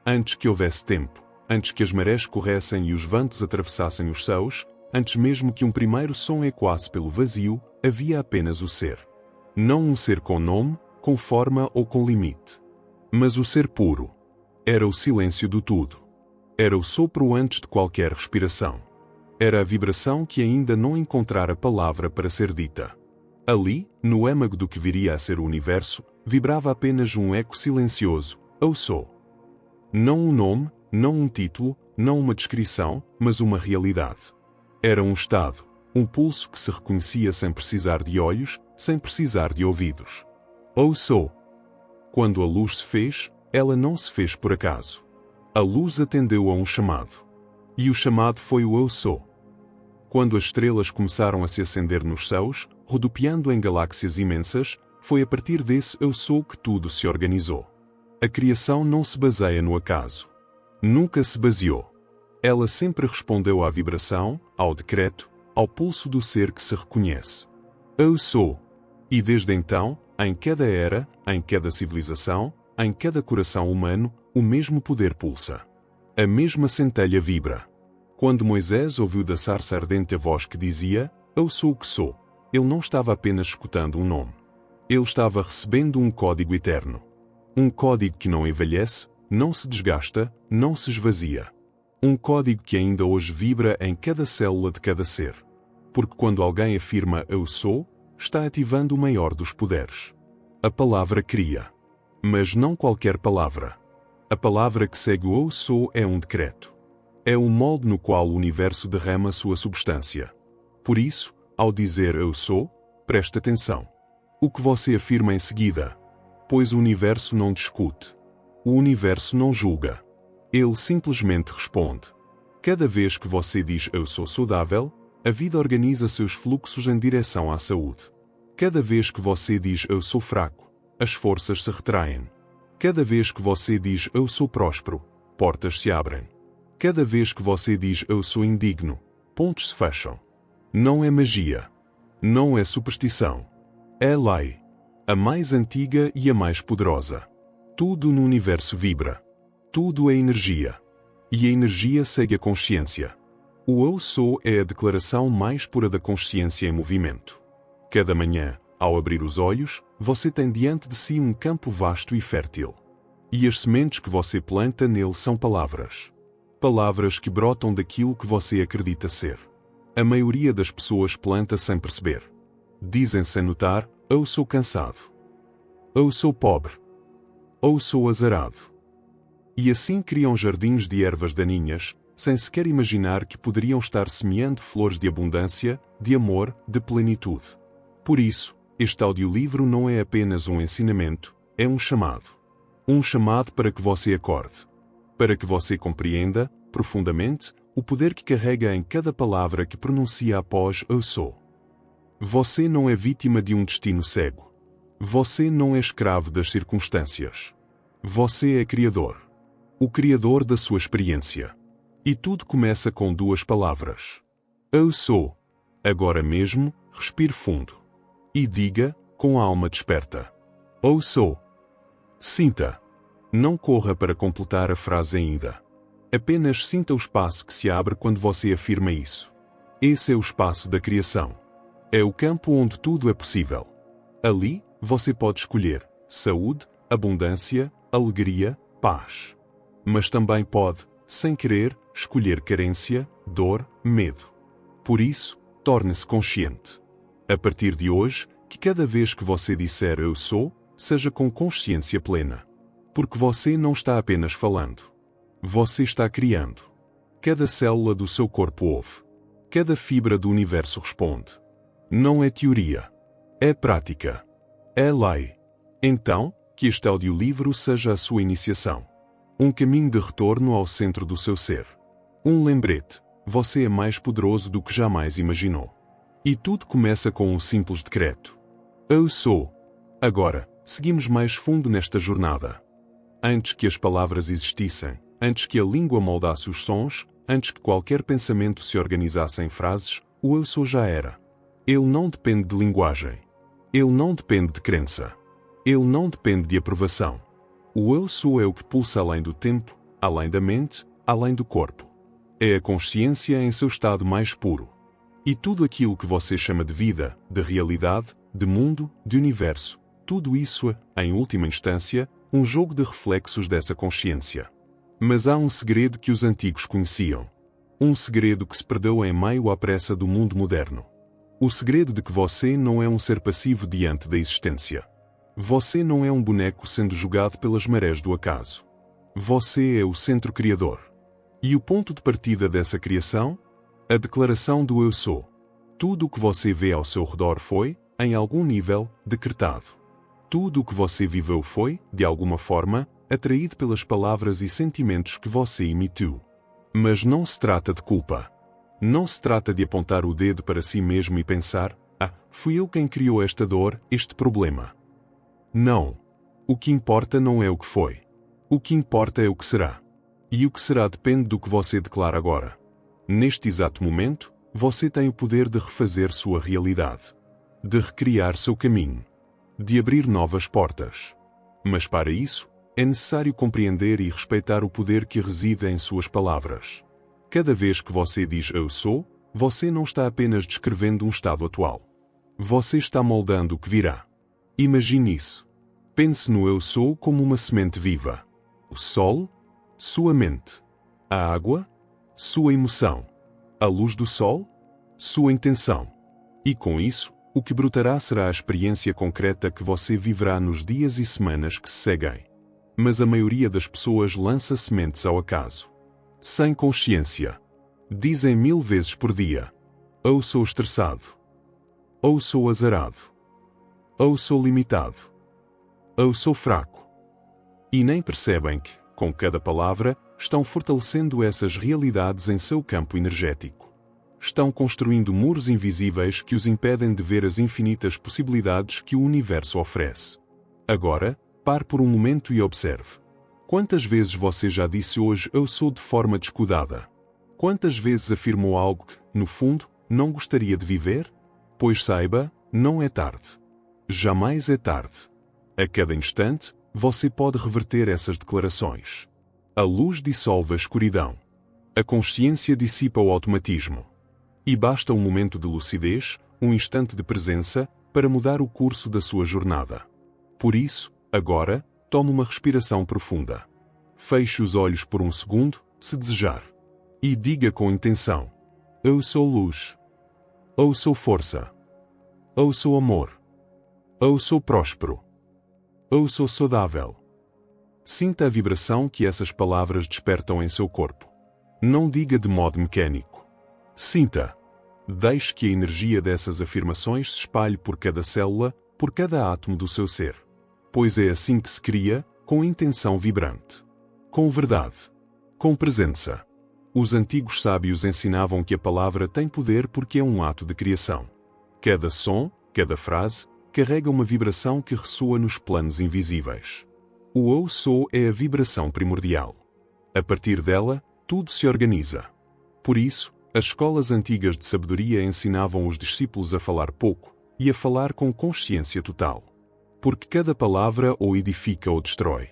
Antes que houvesse tempo, antes que as marés corressem e os ventos atravessassem os céus, antes mesmo que um primeiro som ecoasse pelo vazio, havia apenas o ser. Não um ser com nome, com forma ou com limite. Mas o ser puro. Era o silêncio do tudo. Era o sopro antes de qualquer respiração. Era a vibração que ainda não encontrara palavra para ser dita. Ali, no âmago do que viria a ser o universo, vibrava apenas um eco silencioso, eu sou. Não um nome, não um título, não uma descrição, mas uma realidade. Era um estado, um pulso que se reconhecia sem precisar de olhos, sem precisar de ouvidos. Eu sou. Quando a luz se fez, ela não se fez por acaso. A luz atendeu a um chamado. E o chamado foi o eu sou. Quando as estrelas começaram a se acender nos céus, rodopiando em galáxias imensas, foi a partir desse eu sou que tudo se organizou. A criação não se baseia no acaso. Nunca se baseou. Ela sempre respondeu à vibração, ao decreto, ao pulso do ser que se reconhece. Eu sou. E desde então, em cada era, em cada civilização, em cada coração humano, o mesmo poder pulsa. A mesma centelha vibra. Quando Moisés ouviu da sarça ardente a voz que dizia, eu sou o que sou, ele não estava apenas escutando um nome. Ele estava recebendo um código eterno. Um código que não envelhece, não se desgasta, não se esvazia. Um código que ainda hoje vibra em cada célula de cada ser. Porque quando alguém afirma eu sou, está ativando o maior dos poderes. A palavra cria. Mas não qualquer palavra. A palavra que segue o eu sou é um decreto. É o molde no qual o universo derrama sua substância. Por isso, ao dizer eu sou, preste atenção. O que você afirma em seguida? Pois o universo não discute. O universo não julga. Ele simplesmente responde. Cada vez que você diz eu sou saudável, a vida organiza seus fluxos em direção à saúde. Cada vez que você diz eu sou fraco, as forças se retraem. Cada vez que você diz eu sou próspero, portas se abrem. Cada vez que você diz eu sou indigno, pontos se fecham. Não é magia. Não é superstição. É lei. A mais antiga e a mais poderosa. Tudo no universo vibra. Tudo é energia. E a energia segue a consciência. O eu sou é a declaração mais pura da consciência em movimento. Cada manhã, ao abrir os olhos, você tem diante de si um campo vasto e fértil. E as sementes que você planta nele são palavras. Palavras que brotam daquilo que você acredita ser. A maioria das pessoas planta sem perceber. Dizem sem notar, eu sou cansado. Eu sou pobre. Eu sou azarado. E assim criam jardins de ervas daninhas, sem sequer imaginar que poderiam estar semeando flores de abundância, de amor, de plenitude. Por isso, este audiolivro não é apenas um ensinamento, é um chamado. Um chamado para que você acorde. Para que você compreenda, profundamente, o poder que carrega em cada palavra que pronuncia após eu sou. Você não é vítima de um destino cego. Você não é escravo das circunstâncias. Você é criador. O criador da sua experiência. E tudo começa com duas palavras. Eu sou. Agora mesmo, respire fundo. E diga, com a alma desperta. Eu sou. Sinta. Não corra para completar a frase ainda. Apenas sinta o espaço que se abre quando você afirma isso. Esse é o espaço da criação. É o campo onde tudo é possível. Ali, você pode escolher saúde, abundância, alegria, paz. Mas também pode, sem querer, escolher carência, dor, medo. Por isso, torne-se consciente. A partir de hoje, que cada vez que você disser eu sou, seja com consciência plena. Porque você não está apenas falando. Você está criando. Cada célula do seu corpo ouve. Cada fibra do universo responde. Não é teoria. É prática. É lei. Então, que este audiolivro seja a sua iniciação. Um caminho de retorno ao centro do seu ser. Um lembrete. Você é mais poderoso do que jamais imaginou. E tudo começa com um simples decreto. Eu sou. Agora, seguimos mais fundo nesta jornada. Antes que as palavras existissem, antes que a língua moldasse os sons, antes que qualquer pensamento se organizasse em frases, o eu sou já era. Ele não depende de linguagem. Ele não depende de crença. Ele não depende de aprovação. O eu sou é o que pulsa além do tempo, além da mente, além do corpo. É a consciência em seu estado mais puro. E tudo aquilo que você chama de vida, de realidade, de mundo, de universo, tudo isso é, em última instância, um jogo de reflexos dessa consciência. Mas há um segredo que os antigos conheciam. Um segredo que se perdeu em meio à pressa do mundo moderno. O segredo de que você não é um ser passivo diante da existência. Você não é um boneco sendo jogado pelas marés do acaso. Você é o centro criador. E o ponto de partida dessa criação? A declaração do Eu Sou. Tudo o que você vê ao seu redor foi, em algum nível, decretado. Tudo o que você viveu foi, de alguma forma, atraído pelas palavras e sentimentos que você emitiu. Mas não se trata de culpa. Não se trata de apontar o dedo para si mesmo e pensar, fui eu quem criou esta dor, este problema. Não. O que importa não é o que foi. O que importa é o que será. E o que será depende do que você declara agora. Neste exato momento, você tem o poder de refazer sua realidade. De recriar seu caminho. De abrir novas portas. Mas para isso, é necessário compreender e respeitar o poder que reside em suas palavras. Cada vez que você diz Eu Sou, você não está apenas descrevendo um estado atual. Você está moldando o que virá. Imagine isso. Pense no Eu Sou como uma semente viva. O sol, sua mente. A água, sua emoção. A luz do sol, sua intenção. E com isso, o que brotará será a experiência concreta que você viverá nos dias e semanas que se seguem. Mas a maioria das pessoas lança sementes ao acaso. Sem consciência. Dizem 1000 vezes por dia. Ou sou estressado. Ou sou azarado. Ou sou limitado. Ou sou fraco. E nem percebem que, com cada palavra, estão fortalecendo essas realidades em seu campo energético. Estão construindo muros invisíveis que os impedem de ver as infinitas possibilidades que o universo oferece. Agora, pare por um momento e observe. Quantas vezes você já disse hoje Eu Sou de forma descuidada? Quantas vezes afirmou algo que, no fundo, não gostaria de viver? Pois saiba, não é tarde. Jamais é tarde. A cada instante, você pode reverter essas declarações. A luz dissolve a escuridão. A consciência dissipa o automatismo. E basta um momento de lucidez, um instante de presença, para mudar o curso da sua jornada. Por isso, agora, tome uma respiração profunda. Feche os olhos por um segundo, se desejar. E diga com intenção: Eu sou luz. Eu sou força. Eu sou amor. Eu sou próspero. Eu sou saudável. Sinta a vibração que essas palavras despertam em seu corpo. Não diga de modo mecânico. Sinta. Deixe que a energia dessas afirmações se espalhe por cada célula, por cada átomo do seu ser. Pois é assim que se cria, com intenção vibrante. Com verdade. Com presença. Os antigos sábios ensinavam que a palavra tem poder porque é um ato de criação. Cada som, cada frase, carrega uma vibração que ressoa nos planos invisíveis. O Eu Sou é a vibração primordial. A partir dela, tudo se organiza. Por isso, as escolas antigas de sabedoria ensinavam os discípulos a falar pouco e a falar com consciência total. Porque cada palavra ou edifica ou destrói.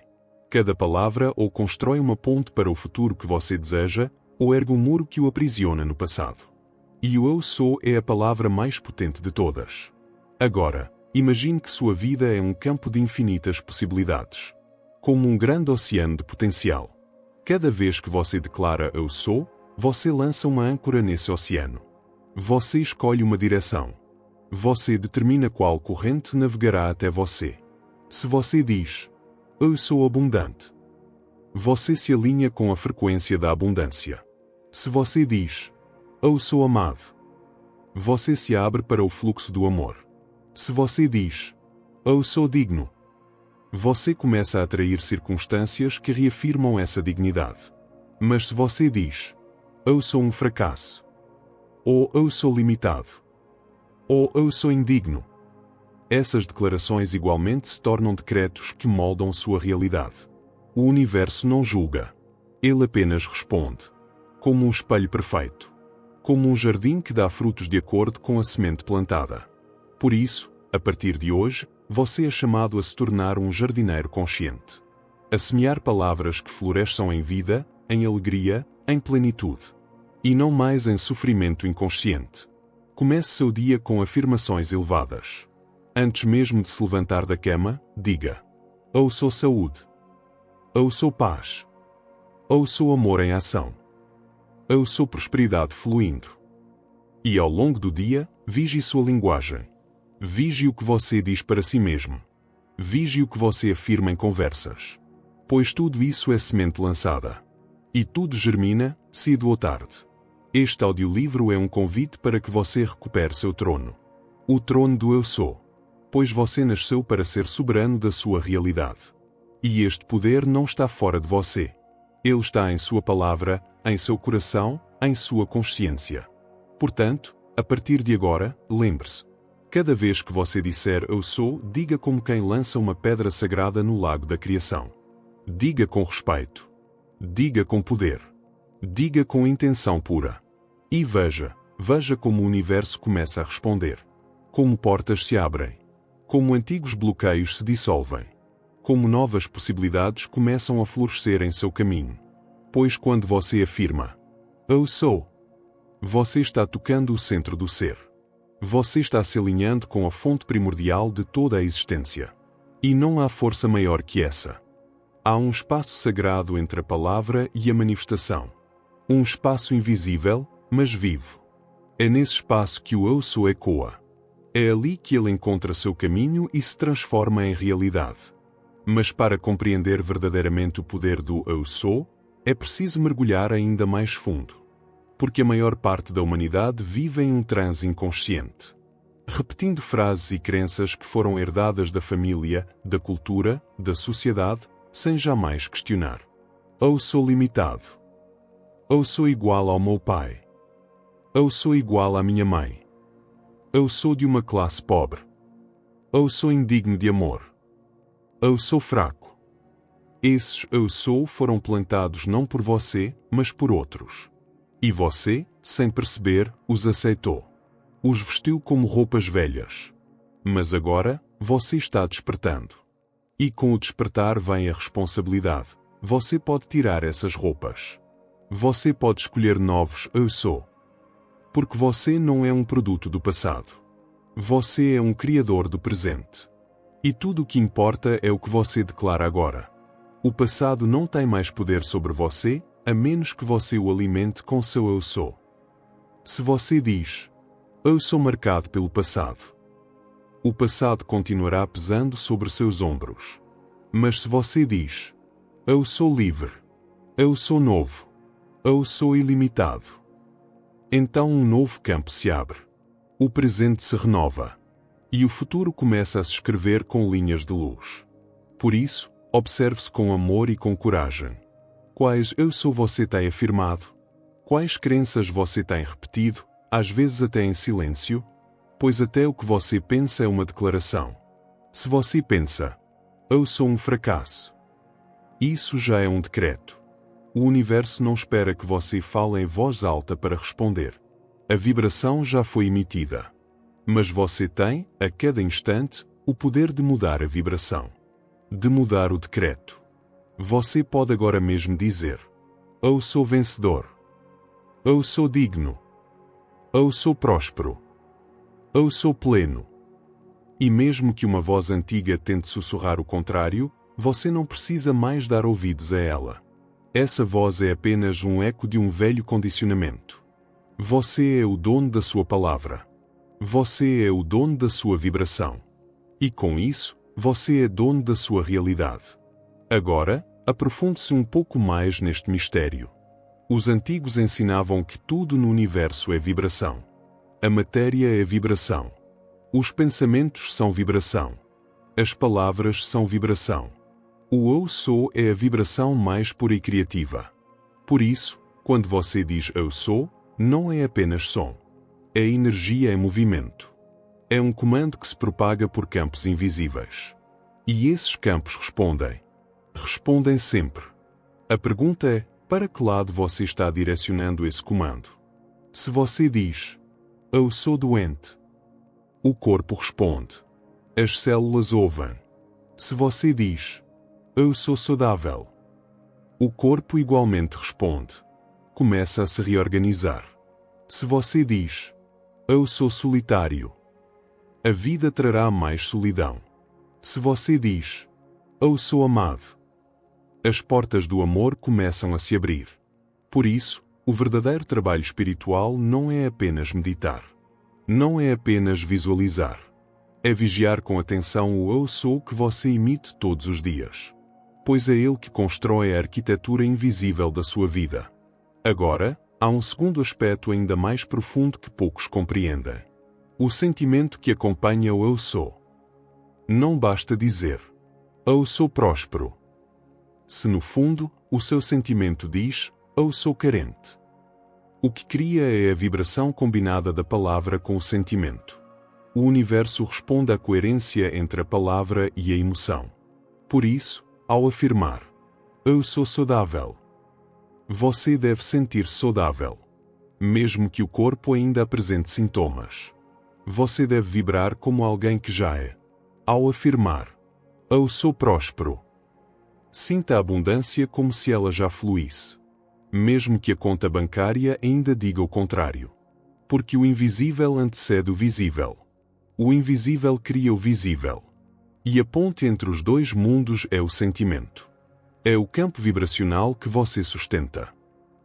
Cada palavra ou constrói uma ponte para o futuro que você deseja, ou ergue um muro que o aprisiona no passado. E o Eu Sou é a palavra mais potente de todas. Agora, imagine que sua vida é um campo de infinitas possibilidades. Como um grande oceano de potencial. Cada vez que você declara Eu Sou, você lança uma âncora nesse oceano. Você escolhe uma direção. Você determina qual corrente navegará até você. Se você diz, Eu sou abundante, você se alinha com a frequência da abundância. Se você diz, Eu sou amado, você se abre para o fluxo do amor. Se você diz, Eu sou digno, você começa a atrair circunstâncias que reafirmam essa dignidade. Mas se você diz, Eu sou um fracasso, ou Eu sou limitado, ou Eu sou indigno, essas declarações igualmente se tornam decretos que moldam sua realidade. O universo não julga. Ele apenas responde. Como um espelho perfeito. Como um jardim que dá frutos de acordo com a semente plantada. Por isso, a partir de hoje, você é chamado a se tornar um jardineiro consciente. a semear palavras que floresçam em vida, em alegria, em plenitude. E não mais em sofrimento inconsciente. Comece seu dia com afirmações elevadas. Antes mesmo de se levantar da cama, diga: "Eu sou saúde. Eu sou paz. Eu sou amor em ação. Eu sou prosperidade fluindo." E ao longo do dia, vigie sua linguagem. Vigie o que você diz para si mesmo. Vigie o que você afirma em conversas. Pois tudo isso é semente lançada. E tudo germina, cedo ou tarde. Este audiolivro é um convite para que você recupere seu trono. O trono do Eu Sou. Pois você nasceu para ser soberano da sua realidade. E este poder não está fora de você. Ele está em sua palavra, em seu coração, em sua consciência. Portanto, a partir de agora, lembre-se. Cada vez que você disser "Eu sou", diga como quem lança uma pedra sagrada no lago da criação. Diga com respeito. Diga com poder. Diga com intenção pura. E veja como o universo começa a responder. Como portas se abrem. Como antigos bloqueios se dissolvem. Como novas possibilidades começam a florescer em seu caminho. Pois quando você afirma "Eu sou", você está tocando o centro do ser. Você está se alinhando com a fonte primordial de toda a existência. E não há força maior que essa. Há um espaço sagrado entre a palavra e a manifestação. Um espaço invisível, mas vivo. É nesse espaço que o Eu Sou ecoa. É ali que ele encontra seu caminho e se transforma em realidade. Mas para compreender verdadeiramente o poder do Eu Sou, é preciso mergulhar ainda mais fundo. Porque a maior parte da humanidade vive em um transe inconsciente. Repetindo frases e crenças que foram herdadas da família, da cultura, da sociedade, sem jamais questionar. Eu sou limitado. Eu sou igual ao meu pai. Eu sou igual à minha mãe. Eu sou de uma classe pobre. Eu sou indigno de amor. Eu sou fraco. Esses "eu sou" foram plantados não por você, mas por outros. E você, sem perceber, os aceitou. Os vestiu como roupas velhas. Mas agora, você está despertando. E com o despertar vem a responsabilidade. Você pode tirar essas roupas. Você pode escolher novos "eu sou". Porque você não é um produto do passado. Você é um criador do presente. E tudo o que importa é o que você declara agora. O passado não tem mais poder sobre você, a menos que você o alimente com seu "eu sou". Se você diz "Eu sou marcado pelo passado", o passado continuará pesando sobre seus ombros. Mas se você diz "Eu sou livre", "Eu sou novo", "Eu sou ilimitado", então um novo campo se abre. O presente se renova. E o futuro começa a se escrever com linhas de luz. Por isso, observe-se com amor e com coragem. Quais "eu sou" você tem afirmado? Quais crenças você tem repetido, às vezes até em silêncio? Pois até o que você pensa é uma declaração. Se você pensa "Eu sou um fracasso", isso já é um decreto. O universo não espera que você fale em voz alta para responder. A vibração já foi emitida. Mas você tem, a cada instante, o poder de mudar a vibração. De mudar o decreto. Você pode agora mesmo dizer: "Eu sou vencedor. Eu sou digno. Eu sou próspero. Eu sou pleno." E mesmo que uma voz antiga tente sussurrar o contrário, você não precisa mais dar ouvidos a ela. Essa voz é apenas um eco de um velho condicionamento. Você é o dono da sua palavra. Você é o dono da sua vibração. E com isso, você é dono da sua realidade. Agora, aprofunde-se um pouco mais neste mistério. Os antigos ensinavam que tudo no universo é vibração. A matéria é vibração. Os pensamentos são vibração. As palavras são vibração. O "eu sou" é a vibração mais pura e criativa. Por isso, quando você diz "eu sou", não é apenas som. É energia em movimento. É um comando que se propaga por campos invisíveis. E esses campos respondem. Respondem sempre. A pergunta é: para que lado você está direcionando esse comando? Se você diz "eu sou doente", o corpo responde. As células ouvem. Se você diz Eu sou saudável. O corpo igualmente responde. Começa a se reorganizar. Se você diz, eu sou solitário, a vida trará mais solidão. Se você diz, eu sou amado, as portas do amor começam a se abrir. Por isso, o verdadeiro trabalho espiritual não é apenas meditar. Não é apenas visualizar. É vigiar com atenção o eu sou que você emite todos os dias. Pois é ele que constrói a arquitetura invisível da sua vida. Agora, há um segundo aspecto ainda mais profundo que poucos compreendem. O sentimento que acompanha o eu sou. Não basta dizer, eu sou próspero. Se no fundo, o seu sentimento diz, eu sou carente. O que cria é a vibração combinada da palavra com o sentimento. O universo responde à coerência entre a palavra e a emoção. Por isso, ao afirmar, eu sou saudável, você deve sentir-se saudável. Mesmo que o corpo ainda apresente sintomas. Você deve vibrar como alguém que já é. Ao afirmar, eu sou próspero, sinta a abundância como se ela já fluísse. Mesmo que a conta bancária ainda diga o contrário. Porque o invisível antecede o visível. O invisível cria o visível. E a ponte entre os dois mundos é o sentimento. É o campo vibracional que você sustenta.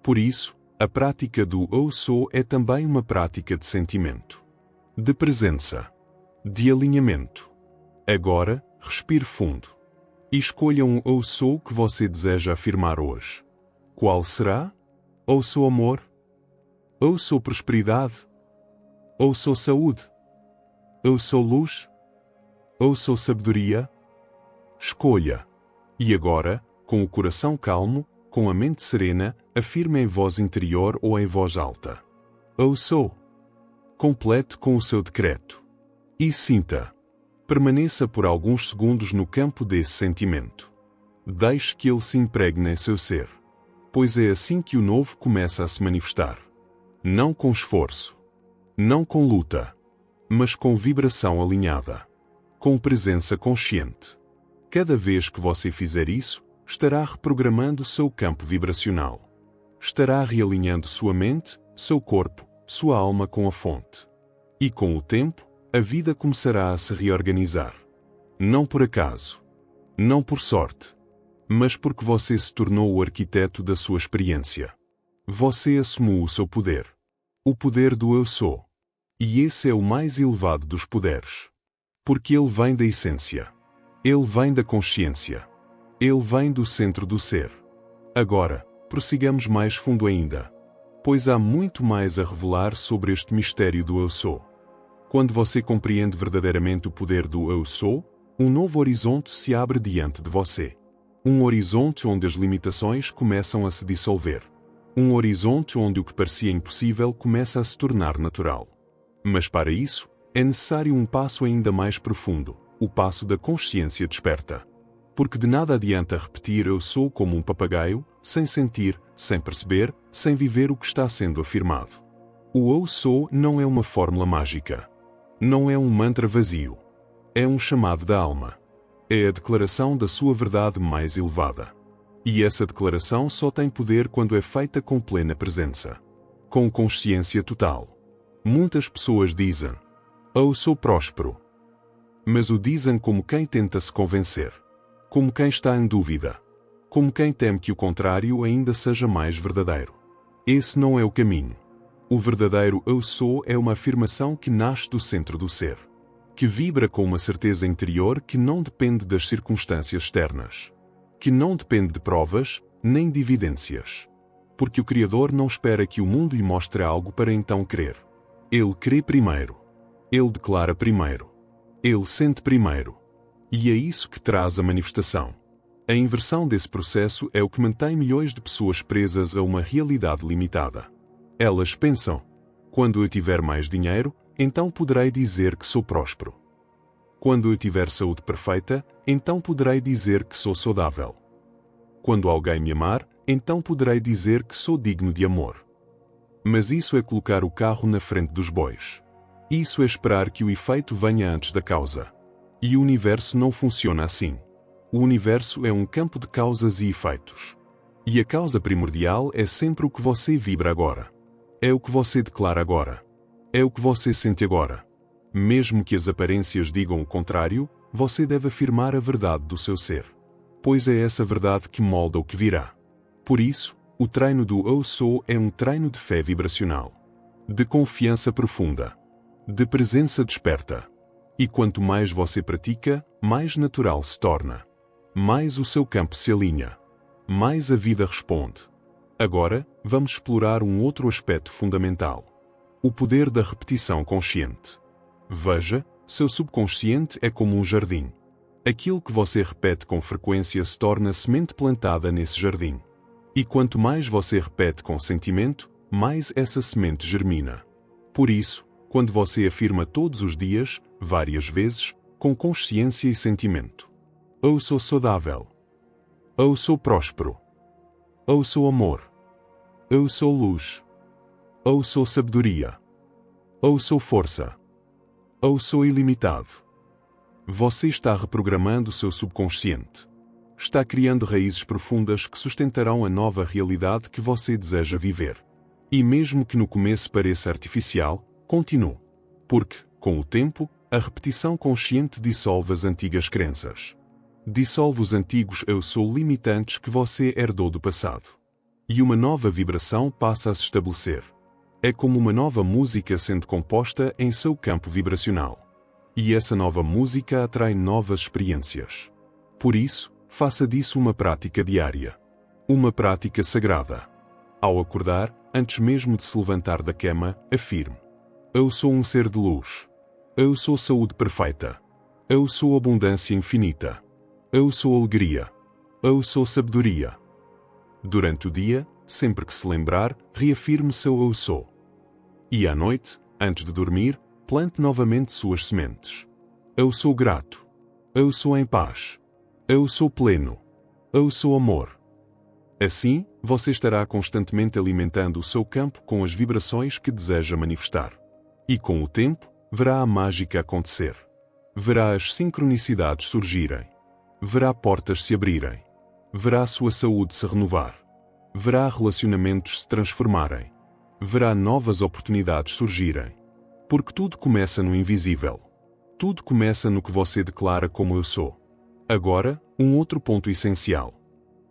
Por isso, a prática do eu sou é também uma prática de sentimento. De presença. De alinhamento. Agora, respire fundo. E escolha um eu sou que você deseja afirmar hoje. Qual será? Eu sou amor? Eu sou prosperidade? Eu sou saúde? Eu sou luz? Eu sou sabedoria? Escolha. E agora, com o coração calmo, com a mente serena, afirme em voz interior ou em voz alta. Eu sou. Complete com o seu decreto. E sinta. Permaneça por alguns segundos no campo desse sentimento. Deixe que ele se impregne em seu ser. Pois é assim que o novo começa a se manifestar. Não com esforço. Não com luta. Mas com vibração alinhada. Com presença consciente. Cada vez que você fizer isso, estará reprogramando seu campo vibracional. Estará realinhando sua mente, seu corpo, sua alma com a fonte. E com o tempo, a vida começará a se reorganizar. Não por acaso. Não por sorte. Mas porque você se tornou o arquiteto da sua experiência. Você assumiu o seu poder. O poder do eu sou. E esse é o mais elevado dos poderes. Porque ele vem da essência. Ele vem da consciência. Ele vem do centro do ser. Agora, prossigamos mais fundo ainda. Pois há muito mais a revelar sobre este mistério do eu sou. Quando você compreende verdadeiramente o poder do eu sou, um novo horizonte se abre diante de você. Um horizonte onde as limitações começam a se dissolver. Um horizonte onde o que parecia impossível começa a se tornar natural. Mas para isso, é necessário um passo ainda mais profundo, o passo da consciência desperta. Porque de nada adianta repetir eu sou como um papagaio, sem sentir, sem perceber, sem viver o que está sendo afirmado. O eu sou não é uma fórmula mágica. Não é um mantra vazio. É um chamado da alma. É a declaração da sua verdade mais elevada. E essa declaração só tem poder quando é feita com plena presença. Com consciência total. Muitas pessoas dizem, eu sou próspero. Mas o dizem como quem tenta se convencer. Como quem está em dúvida. Como quem teme que o contrário ainda seja mais verdadeiro. Esse não é o caminho. O verdadeiro eu sou é uma afirmação que nasce do centro do ser. Que vibra com uma certeza interior que não depende das circunstâncias externas. Que não depende de provas, nem de evidências. Porque o Criador não espera que o mundo lhe mostre algo para então crer. Ele crê primeiro. Ele declara primeiro. Ele sente primeiro. E é isso que traz a manifestação. A inversão desse processo é o que mantém milhões de pessoas presas a uma realidade limitada. Elas pensam, quando eu tiver mais dinheiro, então poderei dizer que sou próspero. Quando eu tiver saúde perfeita, então poderei dizer que sou saudável. Quando alguém me amar, então poderei dizer que sou digno de amor. Mas isso é colocar o carro na frente dos bois. Isso é esperar que o efeito venha antes da causa. E o universo não funciona assim. O universo é um campo de causas e efeitos. E a causa primordial é sempre o que você vibra agora. É o que você declara agora. É o que você sente agora. Mesmo que as aparências digam o contrário, você deve afirmar a verdade do seu ser. Pois é essa verdade que molda o que virá. Por isso, o treino do Eu Sou é um treino de fé vibracional. De confiança profunda. De presença desperta. E quanto mais você pratica, mais natural se torna. Mais o seu campo se alinha. Mais a vida responde. Agora, vamos explorar um outro aspecto fundamental. O poder da repetição consciente. Veja, seu subconsciente é como um jardim. Aquilo que você repete com frequência se torna semente plantada nesse jardim. E quanto mais você repete com sentimento, mais essa semente germina. Por isso, quando você afirma todos os dias, várias vezes, com consciência e sentimento: Eu sou saudável. Eu sou próspero. Eu sou amor. Eu sou luz. Eu sou sabedoria. Eu sou força. Eu sou ilimitado. Você está reprogramando o seu subconsciente. Está criando raízes profundas que sustentarão a nova realidade que você deseja viver. E mesmo que no começo pareça artificial, continue. Porque, com o tempo, a repetição consciente dissolve as antigas crenças. Dissolve os antigos eu sou limitantes que você herdou do passado. E uma nova vibração passa a se estabelecer. É como uma nova música sendo composta em seu campo vibracional. E essa nova música atrai novas experiências. Por isso, faça disso uma prática diária. Uma prática sagrada. Ao acordar, antes mesmo de se levantar da cama, afirme: Eu sou um ser de luz. Eu sou saúde perfeita. Eu sou abundância infinita. Eu sou alegria. Eu sou sabedoria. Durante o dia, sempre que se lembrar, reafirme seu eu sou. E à noite, antes de dormir, plante novamente suas sementes. Eu sou grato. Eu sou em paz. Eu sou pleno. Eu sou amor. Assim, você estará constantemente alimentando o seu campo com as vibrações que deseja manifestar. E com o tempo, verá a mágica acontecer. Verá as sincronicidades surgirem. Verá portas se abrirem. Verá a sua saúde se renovar. Verá relacionamentos se transformarem. Verá novas oportunidades surgirem. Porque tudo começa no invisível. Tudo começa no que você declara como eu sou. Agora, um outro ponto essencial.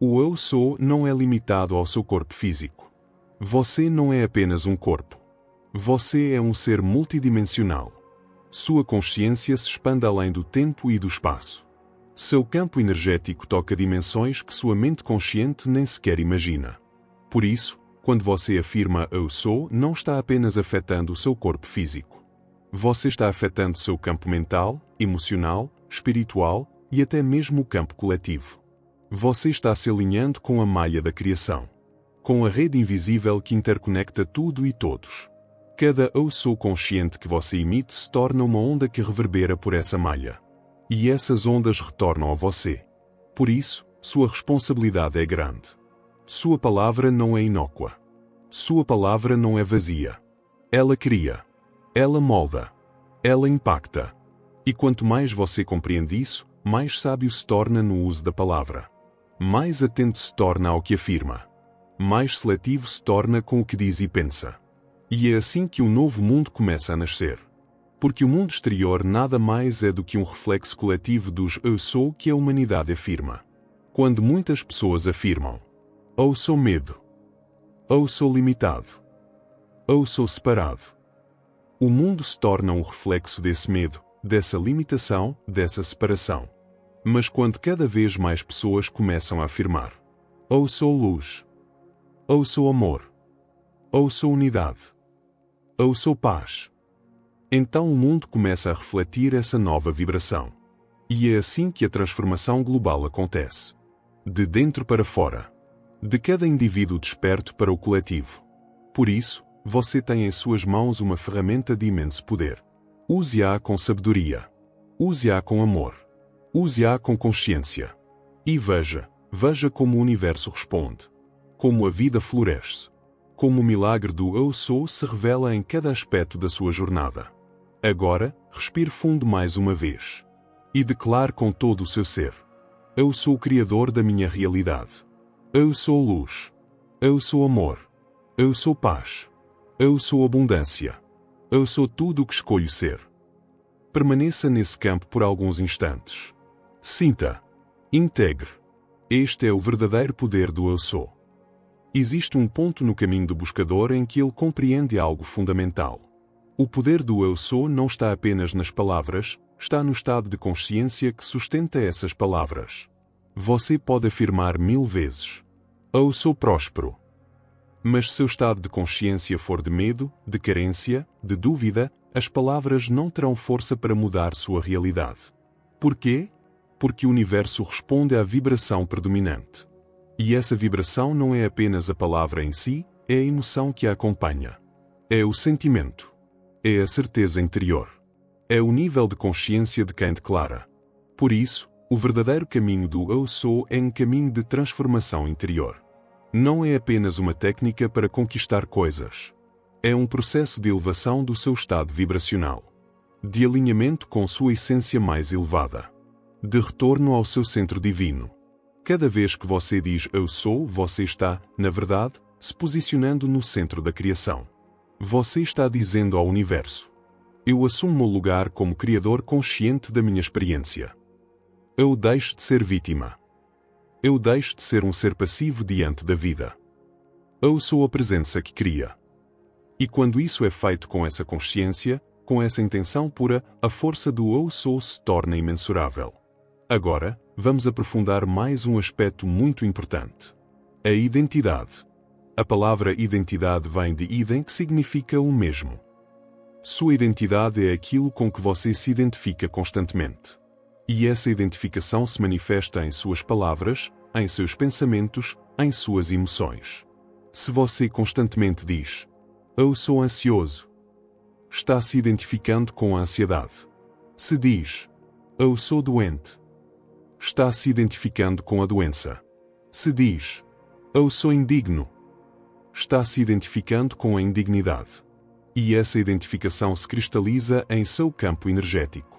O eu sou não é limitado ao seu corpo físico. Você não é apenas um corpo. Você é um ser multidimensional. Sua consciência se expande além do tempo e do espaço. Seu campo energético toca dimensões que sua mente consciente nem sequer imagina. Por isso, quando você afirma eu sou, não está apenas afetando o seu corpo físico. Você está afetando seu campo mental, emocional, espiritual e até mesmo o campo coletivo. Você está se alinhando com a malha da criação. Com a rede invisível que interconecta tudo e todos. Cada eu sou consciente que você emite se torna uma onda que reverbera por essa malha. E essas ondas retornam a você. Por isso, sua responsabilidade é grande. Sua palavra não é inócua. Sua palavra não é vazia. Ela cria. Ela molda. Ela impacta. E quanto mais você compreende isso, mais sábio se torna no uso da palavra. Mais atento se torna ao que afirma. Mais seletivo se torna com o que diz e pensa. E é assim que um novo mundo começa a nascer. Porque o mundo exterior nada mais é do que um reflexo coletivo dos eu sou que a humanidade afirma. Quando muitas pessoas afirmam: eu sou medo. Eu sou limitado. Eu sou separado. O mundo se torna um reflexo desse medo, dessa limitação, dessa separação. Mas quando cada vez mais pessoas começam a afirmar: eu sou luz. Eu sou amor. Eu sou unidade. Eu sou paz. Então o mundo começa a refletir essa nova vibração. E é assim que a transformação global acontece. De dentro para fora. De cada indivíduo desperto para o coletivo. Por isso, você tem em suas mãos uma ferramenta de imenso poder. Use-a com sabedoria. Use-a com amor. Use-a com consciência. E veja como o universo responde. Como a vida floresce. Como o milagre do eu sou se revela em cada aspecto da sua jornada. Agora, respire fundo mais uma vez. E declare com todo o seu ser: Eu sou o criador da minha realidade. Eu sou luz. Eu sou amor. Eu sou paz. Eu sou abundância. Eu sou tudo o que escolho ser. Permaneça nesse campo por alguns instantes. Sinta. Integre. Este é o verdadeiro poder do Eu Sou. Existe um ponto no caminho do buscador em que ele compreende algo fundamental. O poder do Eu Sou não está apenas nas palavras, está no estado de consciência que sustenta essas palavras. Você pode afirmar 1000 vezes: eu sou próspero. Mas se seu estado de consciência for de medo, de carência, de dúvida, as palavras não terão força para mudar sua realidade. Por quê? Porque o universo responde à vibração predominante. E essa vibração não é apenas a palavra em si, é a emoção que a acompanha. É o sentimento. É a certeza interior. É o nível de consciência de quem declara. Por isso, o verdadeiro caminho do Eu Sou é um caminho de transformação interior. Não é apenas uma técnica para conquistar coisas. É um processo de elevação do seu estado vibracional. De alinhamento com sua essência mais elevada. De retorno ao seu centro divino. Cada vez que você diz Eu Sou, você está, na verdade, se posicionando no centro da criação. Você está dizendo ao universo: eu assumo o lugar como criador consciente da minha experiência. Eu deixo de ser vítima. Eu deixo de ser um ser passivo diante da vida. Eu sou a presença que cria. E quando isso é feito com essa consciência, com essa intenção pura, a força do Eu Sou se torna imensurável. Agora, vamos aprofundar mais um aspecto muito importante. A identidade. A palavra identidade vem de idem, que significa o mesmo. Sua identidade é aquilo com que você se identifica constantemente. E essa identificação se manifesta em suas palavras, em seus pensamentos, em suas emoções. Se você constantemente diz: eu sou ansioso, está se identificando com a ansiedade. Se diz: eu sou doente, está se identificando com a doença. Se diz: eu sou indigno, está se identificando com a indignidade. E essa identificação se cristaliza em seu campo energético.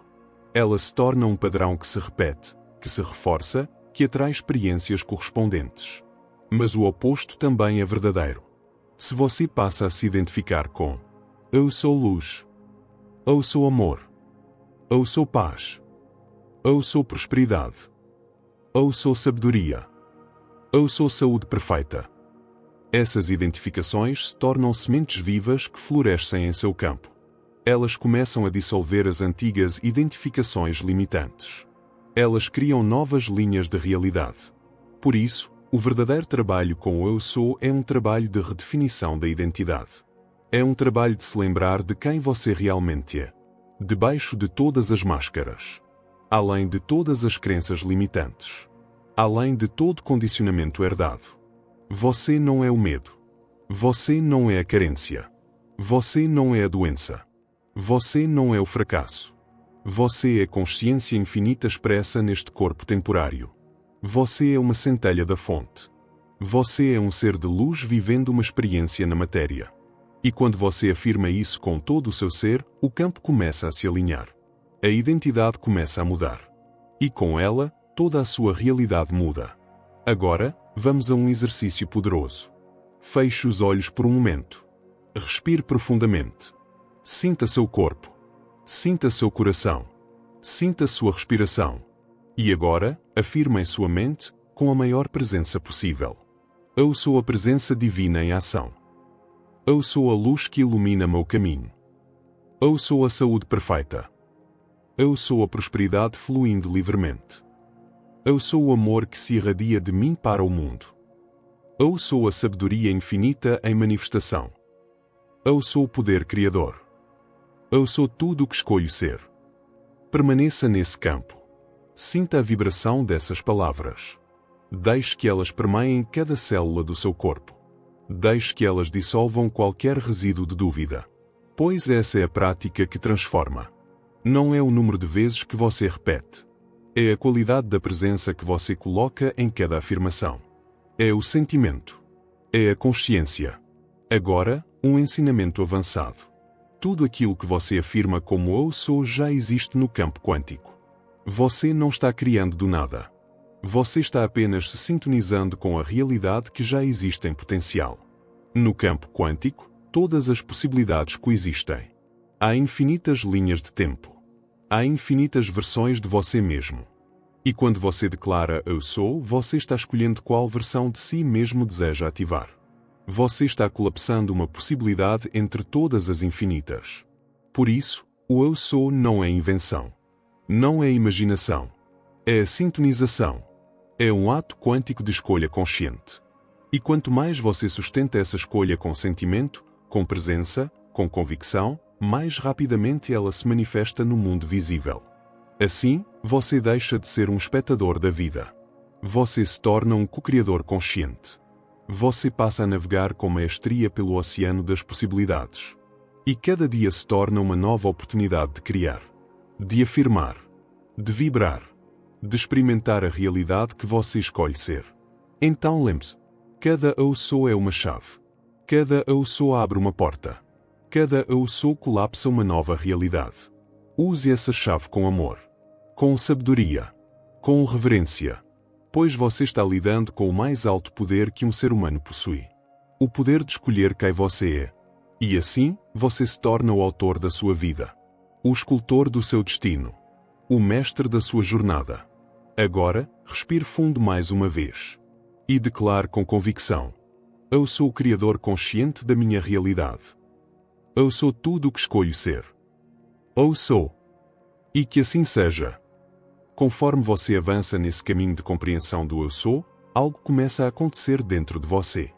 Ela se torna um padrão que se repete, que se reforça, que atrai experiências correspondentes. Mas o oposto também é verdadeiro. Se você passa a se identificar com: eu sou luz, eu sou amor, eu sou paz, eu sou prosperidade, eu sou sabedoria, eu sou saúde perfeita. Essas identificações se tornam sementes vivas que florescem em seu campo. Elas começam a dissolver as antigas identificações limitantes. Elas criam novas linhas de realidade. Por isso, o verdadeiro trabalho com o Eu Sou é um trabalho de redefinição da identidade. É um trabalho de se lembrar de quem você realmente é. Debaixo de todas as máscaras. Além de todas as crenças limitantes. Além de todo condicionamento herdado. Você não é o medo. Você não é a carência. Você não é a doença. Você não é o fracasso. Você é consciência infinita expressa neste corpo temporário. Você é uma centelha da fonte. Você é um ser de luz vivendo uma experiência na matéria. E quando você afirma isso com todo o seu ser, o campo começa a se alinhar. A identidade começa a mudar. E com ela, toda a sua realidade muda. Agora, vamos a um exercício poderoso. Feche os olhos por um momento. Respire profundamente. Sinta seu corpo. Sinta seu coração. Sinta sua respiração. E agora, afirme em sua mente, com a maior presença possível: eu sou a presença divina em ação. Eu sou a luz que ilumina meu caminho. Eu sou a saúde perfeita. Eu sou a prosperidade fluindo livremente. Eu sou o amor que se irradia de mim para o mundo. Eu sou a sabedoria infinita em manifestação. Eu sou o poder criador. Eu sou tudo o que escolho ser. Permaneça nesse campo. Sinta a vibração dessas palavras. Deixe que elas permeiem cada célula do seu corpo. Deixe que elas dissolvam qualquer resíduo de dúvida. Pois essa é a prática que transforma. Não é o número de vezes que você repete. É a qualidade da presença que você coloca em cada afirmação. É o sentimento. É a consciência. Agora, um ensinamento avançado. Tudo aquilo que você afirma como eu sou já existe no campo quântico. Você não está criando do nada. Você está apenas se sintonizando com a realidade que já existe em potencial. No campo quântico, todas as possibilidades coexistem. Há infinitas linhas de tempo. Há infinitas versões de você mesmo. E quando você declara "Eu sou", você está escolhendo qual versão de si mesmo deseja ativar. Você está colapsando uma possibilidade entre todas as infinitas. Por isso, o "Eu sou" não é invenção. Não é imaginação. É a sintonização. É um ato quântico de escolha consciente. E quanto mais você sustenta essa escolha com sentimento, com presença, com convicção, mais rapidamente ela se manifesta no mundo visível. Assim, você deixa de ser um espectador da vida. Você se torna um co-criador consciente. Você passa a navegar com maestria pelo oceano das possibilidades. E cada dia se torna uma nova oportunidade de criar, de afirmar, de vibrar, de experimentar a realidade que você escolhe ser. Então lembre-se, cada "Eu sou" é uma chave. Cada "Eu sou" abre uma porta. Cada "Eu sou" colapsa uma nova realidade. Use essa chave com amor, com sabedoria, com reverência, pois você está lidando com o mais alto poder que um ser humano possui. O poder de escolher quem você é. E assim, você se torna o autor da sua vida. O escultor do seu destino. O mestre da sua jornada. Agora, respire fundo mais uma vez. E declare com convicção: Eu sou o criador consciente da minha realidade. Eu sou tudo o que escolho ser. Eu sou. E que assim seja. Conforme você avança nesse caminho de compreensão do "Eu sou", algo começa a acontecer dentro de você.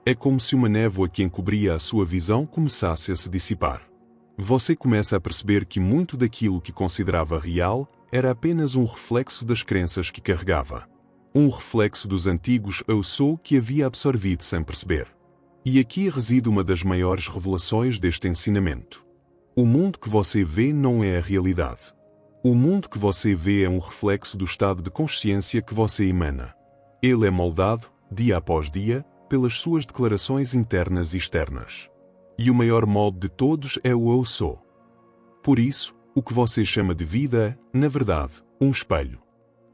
É como se uma névoa que encobria a sua visão começasse a se dissipar. Você começa a perceber que muito daquilo que considerava real era apenas um reflexo das crenças que carregava. Um reflexo dos antigos "Eu sou" que havia absorvido sem perceber. E aqui reside uma das maiores revelações deste ensinamento. O mundo que você vê não é a realidade. O mundo que você vê é um reflexo do estado de consciência que você emana. Ele é moldado, dia após dia, pelas suas declarações internas e externas. E o maior molde de todos é o "Eu sou". Por isso, o que você chama de vida é, na verdade, um espelho.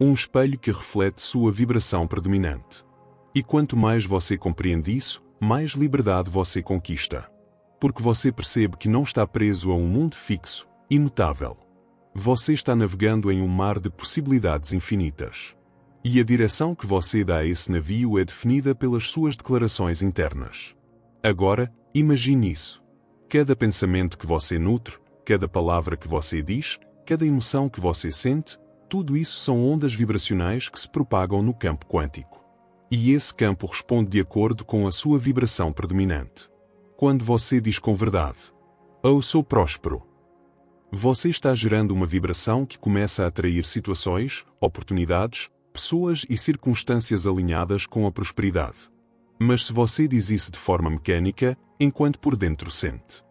Um espelho que reflete sua vibração predominante. E quanto mais você compreende isso, mais liberdade você conquista. Porque você percebe que não está preso a um mundo fixo, imutável. Você está navegando em um mar de possibilidades infinitas. E a direção que você dá a esse navio é definida pelas suas declarações internas. Agora, imagine isso. Cada pensamento que você nutre, cada palavra que você diz, cada emoção que você sente, tudo isso são ondas vibracionais que se propagam no campo quântico. E esse campo responde de acordo com a sua vibração predominante. Quando você diz com verdade: "Eu sou próspero", você está gerando uma vibração que começa a atrair situações, oportunidades, pessoas e circunstâncias alinhadas com a prosperidade. Mas se você diz isso de forma mecânica, enquanto por dentro sente: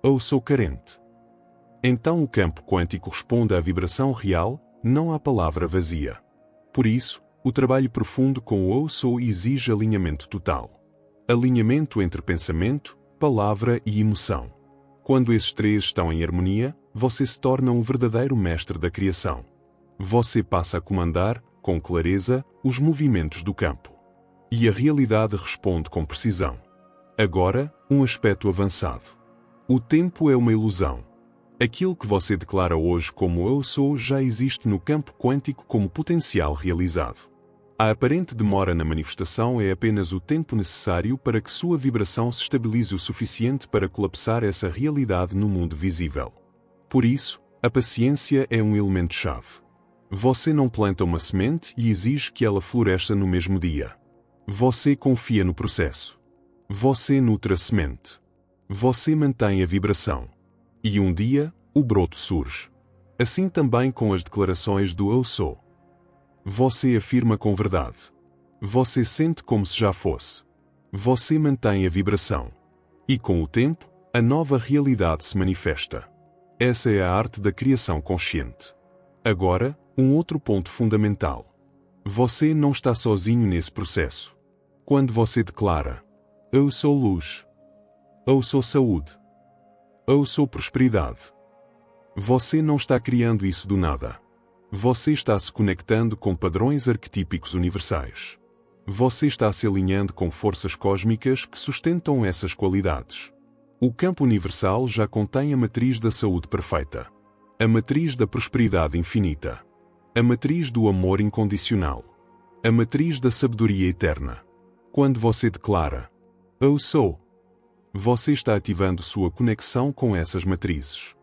"Eu sou carente", então o campo quântico responde à vibração real, não à palavra vazia. Por isso, o trabalho profundo com o "Eu sou" exige alinhamento total. Alinhamento entre pensamento, palavra e emoção. Quando esses três estão em harmonia, você se torna um verdadeiro mestre da criação. Você passa a comandar, com clareza, os movimentos do campo. E a realidade responde com precisão. Agora, um aspecto avançado. O tempo é uma ilusão. Aquilo que você declara hoje como "Eu sou" já existe no campo quântico como potencial realizado. A aparente demora na manifestação é apenas o tempo necessário para que sua vibração se estabilize o suficiente para colapsar essa realidade no mundo visível. Por isso, a paciência é um elemento-chave. Você não planta uma semente e exige que ela floresça no mesmo dia. Você confia no processo. Você nutre a semente. Você mantém a vibração. E um dia, o broto surge. Assim também com as declarações do "Eu sou". Você afirma com verdade. Você sente como se já fosse. Você mantém a vibração. E com o tempo, a nova realidade se manifesta. Essa é a arte da criação consciente. Agora, um outro ponto fundamental. Você não está sozinho nesse processo. Quando você declara: "Eu sou luz. Eu sou saúde. Eu sou prosperidade", você não está criando isso do nada. Você está se conectando com padrões arquetípicos universais. Você está se alinhando com forças cósmicas que sustentam essas qualidades. O campo universal já contém a matriz da saúde perfeita, a matriz da prosperidade infinita, a matriz do amor incondicional, a matriz da sabedoria eterna. Quando você declara, eu sou, você está ativando sua conexão com essas matrizes.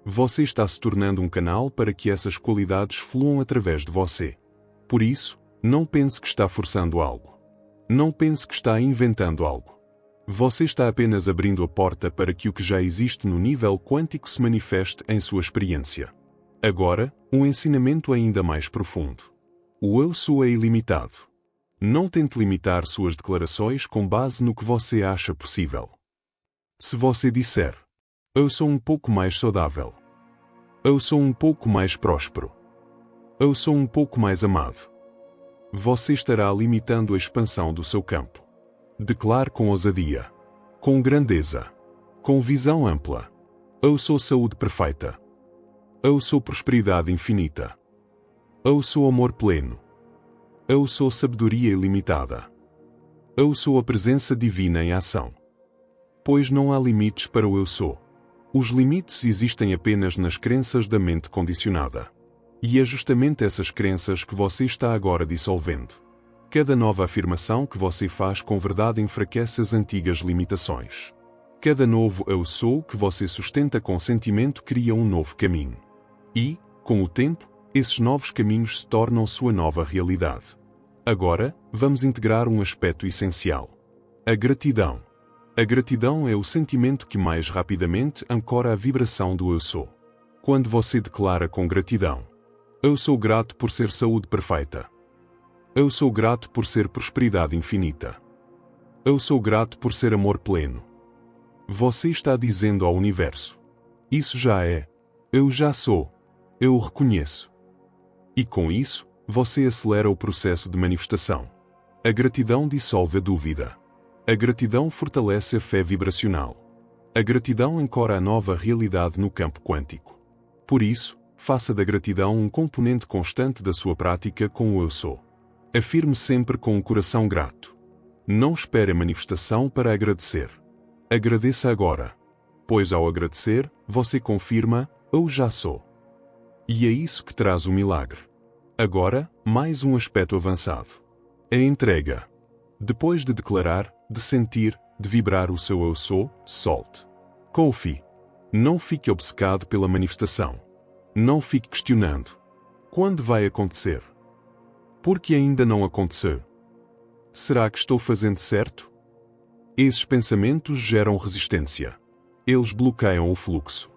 Você está se tornando um canal para que essas qualidades fluam através de você. Por isso, não pense que está forçando algo. Não pense que está inventando algo. Você está apenas abrindo a porta para que o que já existe no nível quântico se manifeste em sua experiência. Agora, um ensinamento ainda mais profundo. O eu sou é ilimitado. Não tente limitar suas declarações com base no que você acha possível. Se você disser, eu sou um pouco mais saudável, eu sou um pouco mais próspero, eu sou um pouco mais amado, você estará limitando a expansão do seu campo. Declare com ousadia, com grandeza, com visão ampla. Eu sou saúde perfeita. Eu sou prosperidade infinita. Eu sou amor pleno. Eu sou sabedoria ilimitada. Eu sou a presença divina em ação. Pois não há limites para o eu sou. Os limites existem apenas nas crenças da mente condicionada. E é justamente essas crenças que você está agora dissolvendo. Cada nova afirmação que você faz com verdade enfraquece as antigas limitações. Cada novo eu sou que você sustenta com sentimento cria um novo caminho. E, com o tempo, esses novos caminhos se tornam sua nova realidade. Agora, vamos integrar um aspecto essencial. A gratidão. A gratidão é o sentimento que mais rapidamente ancora a vibração do eu sou. Quando você declara com gratidão, eu sou grato por ser saúde perfeita. Eu sou grato por ser prosperidade infinita. Eu sou grato por ser amor pleno. Você está dizendo ao universo, isso já é. Eu já sou. Eu o reconheço. E com isso, você acelera o processo de manifestação. A gratidão dissolve a dúvida. A gratidão fortalece a fé vibracional. A gratidão ancora a nova realidade no campo quântico. Por isso, faça da gratidão um componente constante da sua prática com o eu sou. Afirme sempre com um coração grato. Não espere a manifestação para agradecer. Agradeça agora. Pois ao agradecer, você confirma, eu já sou. E é isso que traz o milagre. Agora, mais um aspecto avançado. A entrega. Depois de declarar, de sentir, de vibrar o seu eu sou, solte. Confie. Não fique obcecado pela manifestação. Não fique questionando. Quando vai acontecer? Por que ainda não aconteceu? Será que estou fazendo certo? Esses pensamentos geram resistência. Eles bloqueiam o fluxo.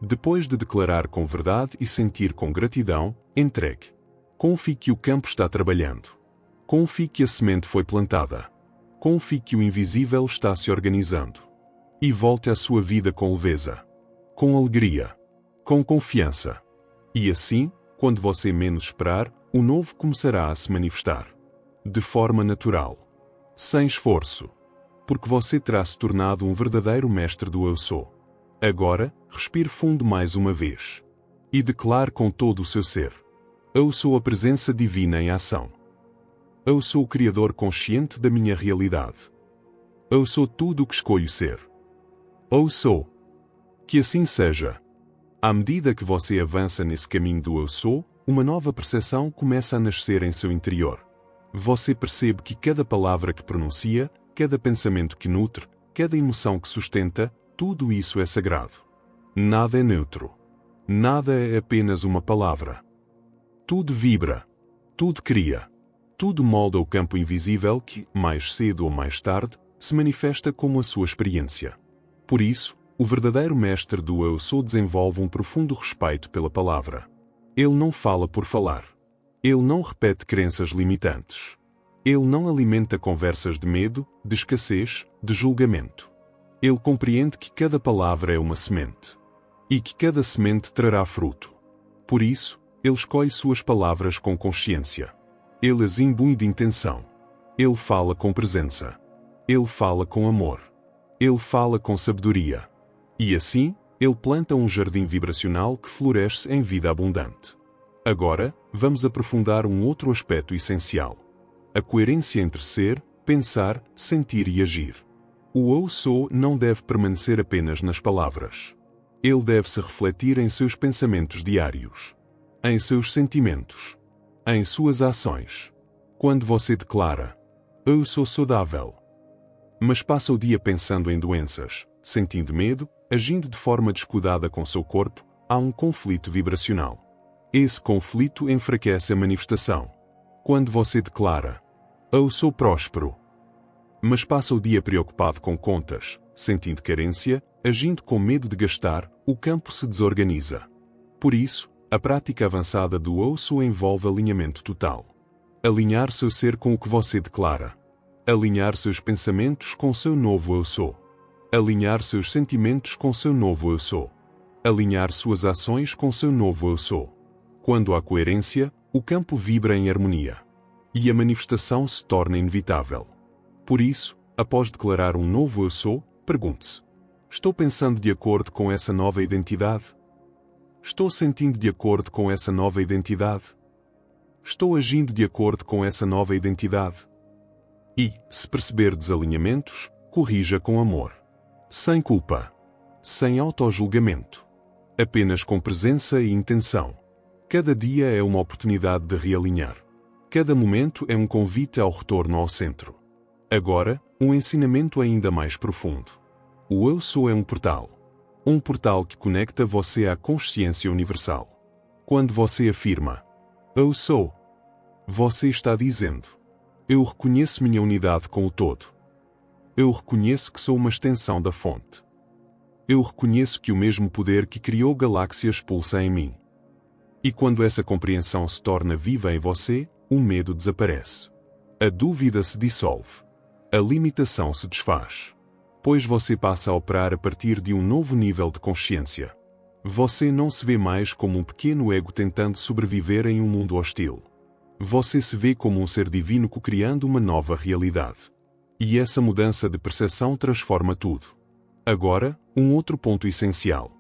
Depois de declarar com verdade e sentir com gratidão, entregue. Confie que o campo está trabalhando. Confie que a semente foi plantada. Confie que o invisível está se organizando. E volte à sua vida com leveza, com alegria, com confiança. E assim, quando você menos esperar, o novo começará a se manifestar. De forma natural. Sem esforço. Porque você terá se tornado um verdadeiro mestre do eu sou. Agora, respire fundo mais uma vez. E declare com todo o seu ser. Eu sou a presença divina em ação. Eu sou o Criador consciente da minha realidade. Eu sou tudo o que escolho ser. Eu sou. Que assim seja. À medida que você avança nesse caminho do eu sou, uma nova percepção começa a nascer em seu interior. Você percebe que cada palavra que pronuncia, cada pensamento que nutre, cada emoção que sustenta, tudo isso é sagrado. Nada é neutro. Nada é apenas uma palavra. Tudo vibra. Tudo cria. Tudo molda o campo invisível que, mais cedo ou mais tarde, se manifesta como a sua experiência. Por isso, o verdadeiro mestre do eu sou desenvolve um profundo respeito pela palavra. Ele não fala por falar. Ele não repete crenças limitantes. Ele não alimenta conversas de medo, de escassez, de julgamento. Ele compreende que cada palavra é uma semente. E que cada semente trará fruto. Por isso, ele escolhe suas palavras com consciência. Ele as imbui de intenção. Ele fala com presença. Ele fala com amor. Ele fala com sabedoria. E assim, ele planta um jardim vibracional que floresce em vida abundante. Agora, vamos aprofundar um outro aspecto essencial: a coerência entre ser, pensar, sentir e agir. O eu sou não deve permanecer apenas nas palavras. Ele deve se refletir em seus pensamentos diários, em seus sentimentos, em suas ações. Quando você declara, eu sou saudável, mas passa o dia pensando em doenças, sentindo medo, agindo de forma descuidada com seu corpo, há um conflito vibracional. Esse conflito enfraquece a manifestação. Quando você declara, eu sou próspero, mas passa o dia preocupado com contas, sentindo carência, agindo com medo de gastar, o campo se desorganiza. Por isso, a prática avançada do eu sou envolve alinhamento total. Alinhar seu ser com o que você declara. Alinhar seus pensamentos com seu novo eu sou. Alinhar seus sentimentos com seu novo eu sou. Alinhar suas ações com seu novo eu sou. Quando há coerência, o campo vibra em harmonia. E a manifestação se torna inevitável. Por isso, após declarar um novo eu sou, pergunte-se: estou pensando de acordo com essa nova identidade? Estou sentindo de acordo com essa nova identidade? Estou agindo de acordo com essa nova identidade? E, se perceber desalinhamentos, corrija com amor. Sem culpa. Sem autojulgamento. Apenas com presença e intenção. Cada dia é uma oportunidade de realinhar. Cada momento é um convite ao retorno ao centro. Agora, um ensinamento ainda mais profundo. O eu sou é um portal. Um portal que conecta você à consciência universal. Quando você afirma, eu sou, você está dizendo, eu reconheço minha unidade com o todo. Eu reconheço que sou uma extensão da fonte. Eu reconheço que o mesmo poder que criou galáxias pulsa em mim. E quando essa compreensão se torna viva em você, o medo desaparece. A dúvida se dissolve. A limitação se desfaz. Pois você passa a operar a partir de um novo nível de consciência. Você não se vê mais como um pequeno ego tentando sobreviver em um mundo hostil. Você se vê como um ser divino co-criando uma nova realidade. E essa mudança de percepção transforma tudo. Agora, um outro ponto essencial.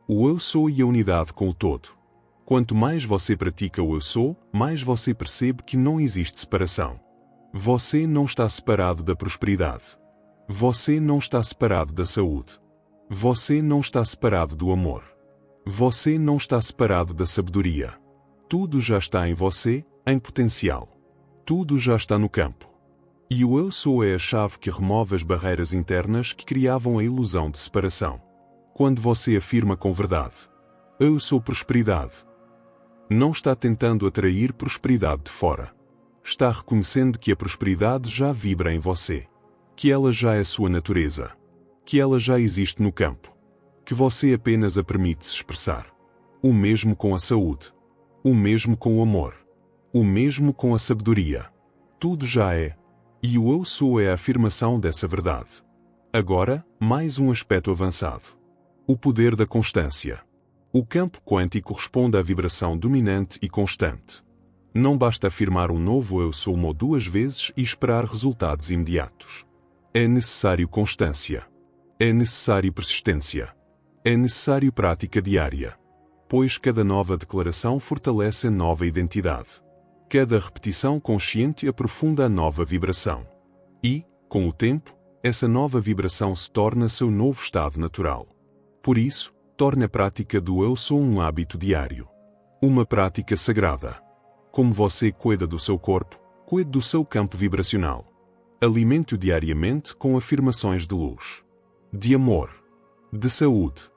O eu sou e a unidade com o todo. Quanto mais você pratica o eu sou, mais você percebe que não existe separação. Você não está separado da prosperidade. Você não está separado da saúde. Você não está separado do amor. Você não está separado da sabedoria. Tudo já está em você, em potencial. Tudo já está no campo. E o eu sou é a chave que remove as barreiras internas que criavam a ilusão de separação. Quando você afirma com verdade, eu sou prosperidade, não está tentando atrair prosperidade de fora. Está reconhecendo que a prosperidade já vibra em você. Que ela já é sua natureza. Que ela já existe no campo. Que você apenas a permite se expressar. O mesmo com a saúde. O mesmo com o amor. O mesmo com a sabedoria. Tudo já é. E o eu sou é a afirmação dessa verdade. Agora, mais um aspecto avançado. O poder da constância. O campo quântico responde à vibração dominante e constante. Não basta afirmar um novo eu sou uma ou duas vezes e esperar resultados imediatos. É necessário constância. É necessário persistência. É necessário prática diária. Pois cada nova declaração fortalece a nova identidade. Cada repetição consciente aprofunda a nova vibração. E, com o tempo, essa nova vibração se torna seu novo estado natural. Por isso, torne a prática do eu sou um hábito diário. Uma prática sagrada. Como você cuida do seu corpo, cuide do seu campo vibracional. Alimente-o diariamente com afirmações de luz, de amor, de saúde,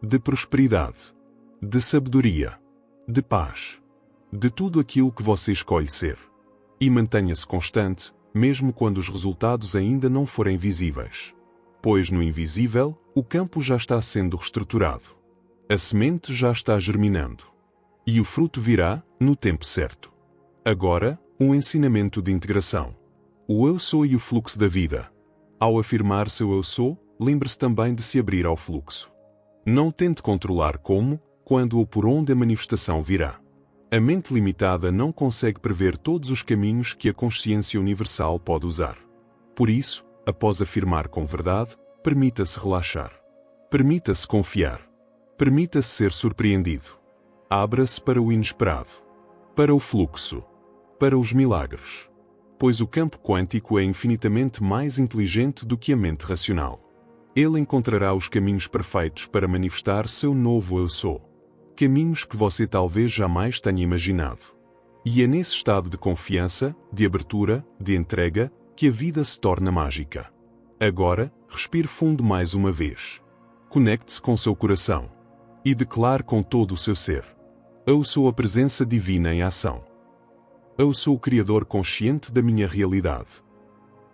de prosperidade, de sabedoria, de paz, de tudo aquilo que você escolhe ser. E mantenha-se constante, mesmo quando os resultados ainda não forem visíveis. Pois no invisível, o campo já está sendo reestruturado. A semente já está germinando. E o fruto virá, no tempo certo. Agora, um ensinamento de integração. O eu sou e o fluxo da vida. Ao afirmar seu eu sou, lembre-se também de se abrir ao fluxo. Não tente controlar como, quando ou por onde a manifestação virá. A mente limitada não consegue prever todos os caminhos que a consciência universal pode usar. Por isso, após afirmar com verdade, permita-se relaxar. Permita-se confiar. Permita-se ser surpreendido. Abra-se para o inesperado. para o fluxo, para os milagres. Pois o campo quântico é infinitamente mais inteligente do que a mente racional. Ele encontrará os caminhos perfeitos para manifestar seu novo Eu Sou. Caminhos que você talvez jamais tenha imaginado. E é nesse estado de confiança, de abertura, de entrega, que a vida se torna mágica. Agora, respire fundo mais uma vez. Conecte-se com seu coração. E declare com todo o seu ser: Eu sou a presença divina em ação. Eu sou o Criador consciente da minha realidade.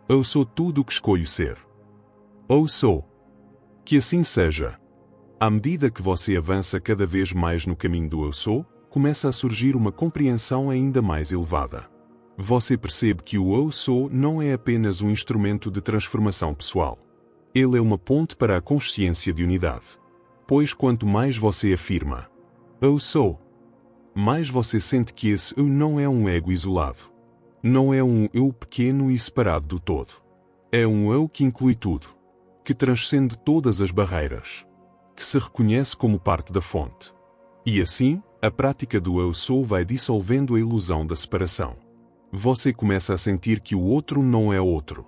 Eu sou tudo o que escolho ser. Eu sou. Que assim seja. À medida que você avança cada vez mais no caminho do Eu Sou, começa a surgir uma compreensão ainda mais elevada. Você percebe que o Eu Sou não é apenas um instrumento de transformação pessoal. Ele é uma ponte para a consciência de unidade. Pois quanto mais você afirma Eu Sou, mais você sente que esse Eu não é um ego isolado. Não é um Eu pequeno e separado do todo. É um Eu que inclui tudo. Que transcende todas as barreiras. Que se reconhece como parte da fonte. E assim, a prática do Eu Sou vai dissolvendo a ilusão da separação. Você começa a sentir que o outro não é outro.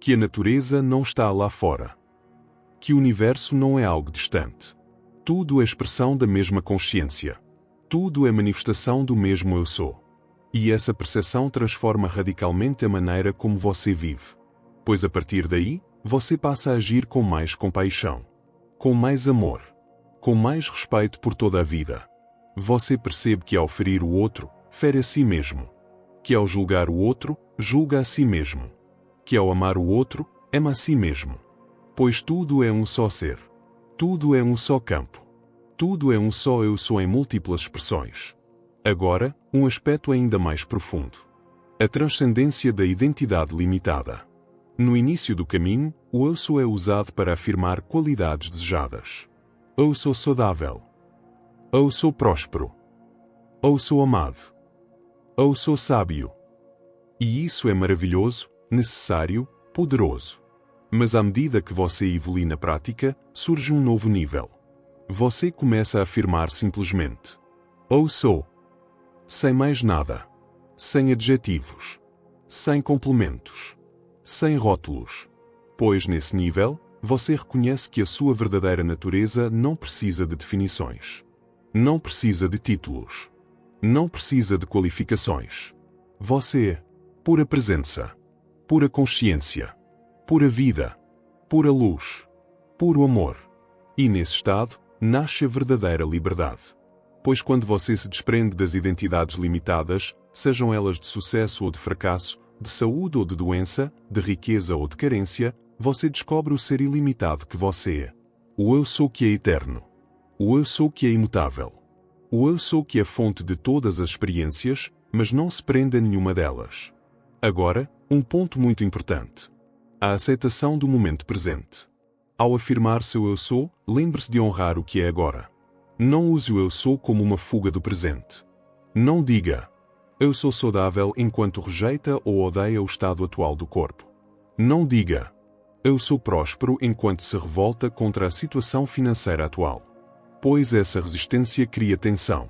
Que a natureza não está lá fora. Que o universo não é algo distante. Tudo é expressão da mesma consciência. Tudo é manifestação do mesmo Eu Sou. E essa percepção transforma radicalmente a maneira como você vive. Pois a partir daí, você passa a agir com mais compaixão. Com mais amor. Com mais respeito por toda a vida. Você percebe que ao ferir o outro, fere a si mesmo. Que ao julgar o outro, julga a si mesmo. Que ao amar o outro, ama a si mesmo. Pois tudo é um só ser. Tudo é um só campo. Tudo é um só Eu Sou em múltiplas expressões. Agora, um aspecto ainda mais profundo. A transcendência da identidade limitada. No início do caminho, o Eu Sou é usado para afirmar qualidades desejadas. Eu sou saudável. Eu sou próspero. Eu sou amado. Eu sou sábio. E isso é maravilhoso, necessário, poderoso. Mas à medida que você evolui na prática, surge um novo nível. Você começa a afirmar simplesmente: Eu sou. Sem mais nada. Sem adjetivos. Sem complementos. Sem rótulos. Pois nesse nível, você reconhece que a sua verdadeira natureza não precisa de definições. Não precisa de títulos. Não precisa de qualificações. Você é pura presença. Pura consciência. Pura vida. Pura luz. Puro amor. E nesse estado, nasce a verdadeira liberdade. Pois quando você se desprende das identidades limitadas, sejam elas de sucesso ou de fracasso, de saúde ou de doença, de riqueza ou de carência, você descobre o ser ilimitado que você é. O Eu Sou que é eterno. O Eu Sou que é imutável. O Eu Sou que é fonte de todas as experiências, mas não se prende a nenhuma delas. Agora, um ponto muito importante. A aceitação do momento presente. Ao afirmar seu Eu Sou, lembre-se de honrar o que é agora. Não use o Eu Sou como uma fuga do presente. Não diga: Eu sou saudável enquanto rejeita ou odeia o estado atual do corpo. Não diga: Eu sou próspero enquanto se revolta contra a situação financeira atual. Pois essa resistência cria tensão.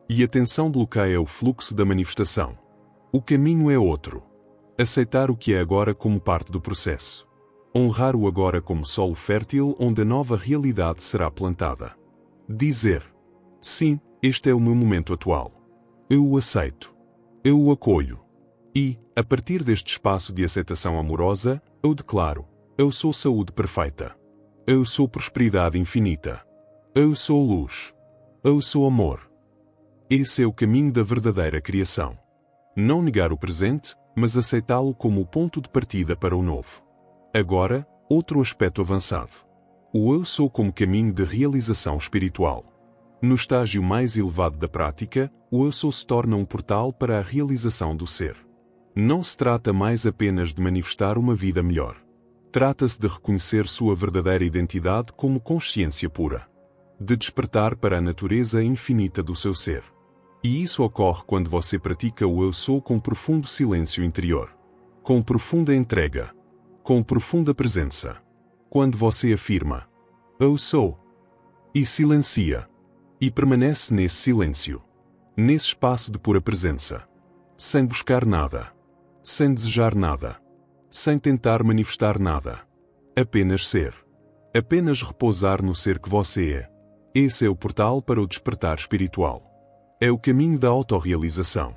E a tensão bloqueia o fluxo da manifestação. O caminho é outro. Aceitar o que é agora como parte do processo. Honrar o agora como solo fértil onde a nova realidade será plantada. Dizer: sim, este é o meu momento atual. Eu o aceito. Eu o acolho. E, a partir deste espaço de aceitação amorosa, eu declaro: eu sou saúde perfeita. Eu sou prosperidade infinita. Eu sou luz. Eu sou amor. Esse é o caminho da verdadeira criação. Não negar o presente, mas aceitá-lo como o ponto de partida para o novo. Agora, outro aspecto avançado. O Eu Sou como caminho de realização espiritual. No estágio mais elevado da prática, o Eu Sou se torna um portal para a realização do ser. Não se trata mais apenas de manifestar uma vida melhor. Trata-se de reconhecer sua verdadeira identidade como consciência pura. De despertar para a natureza infinita do seu ser. E isso ocorre quando você pratica o Eu Sou com profundo silêncio interior. Com profunda entrega. Com profunda presença. Quando você afirma: Eu sou. E silencia. E permanece nesse silêncio. nesse espaço de pura presença. Sem buscar nada. Sem desejar nada. Sem tentar manifestar nada. Apenas ser. Apenas repousar no ser que você é. Esse é o portal para o despertar espiritual. É o caminho da autorrealização.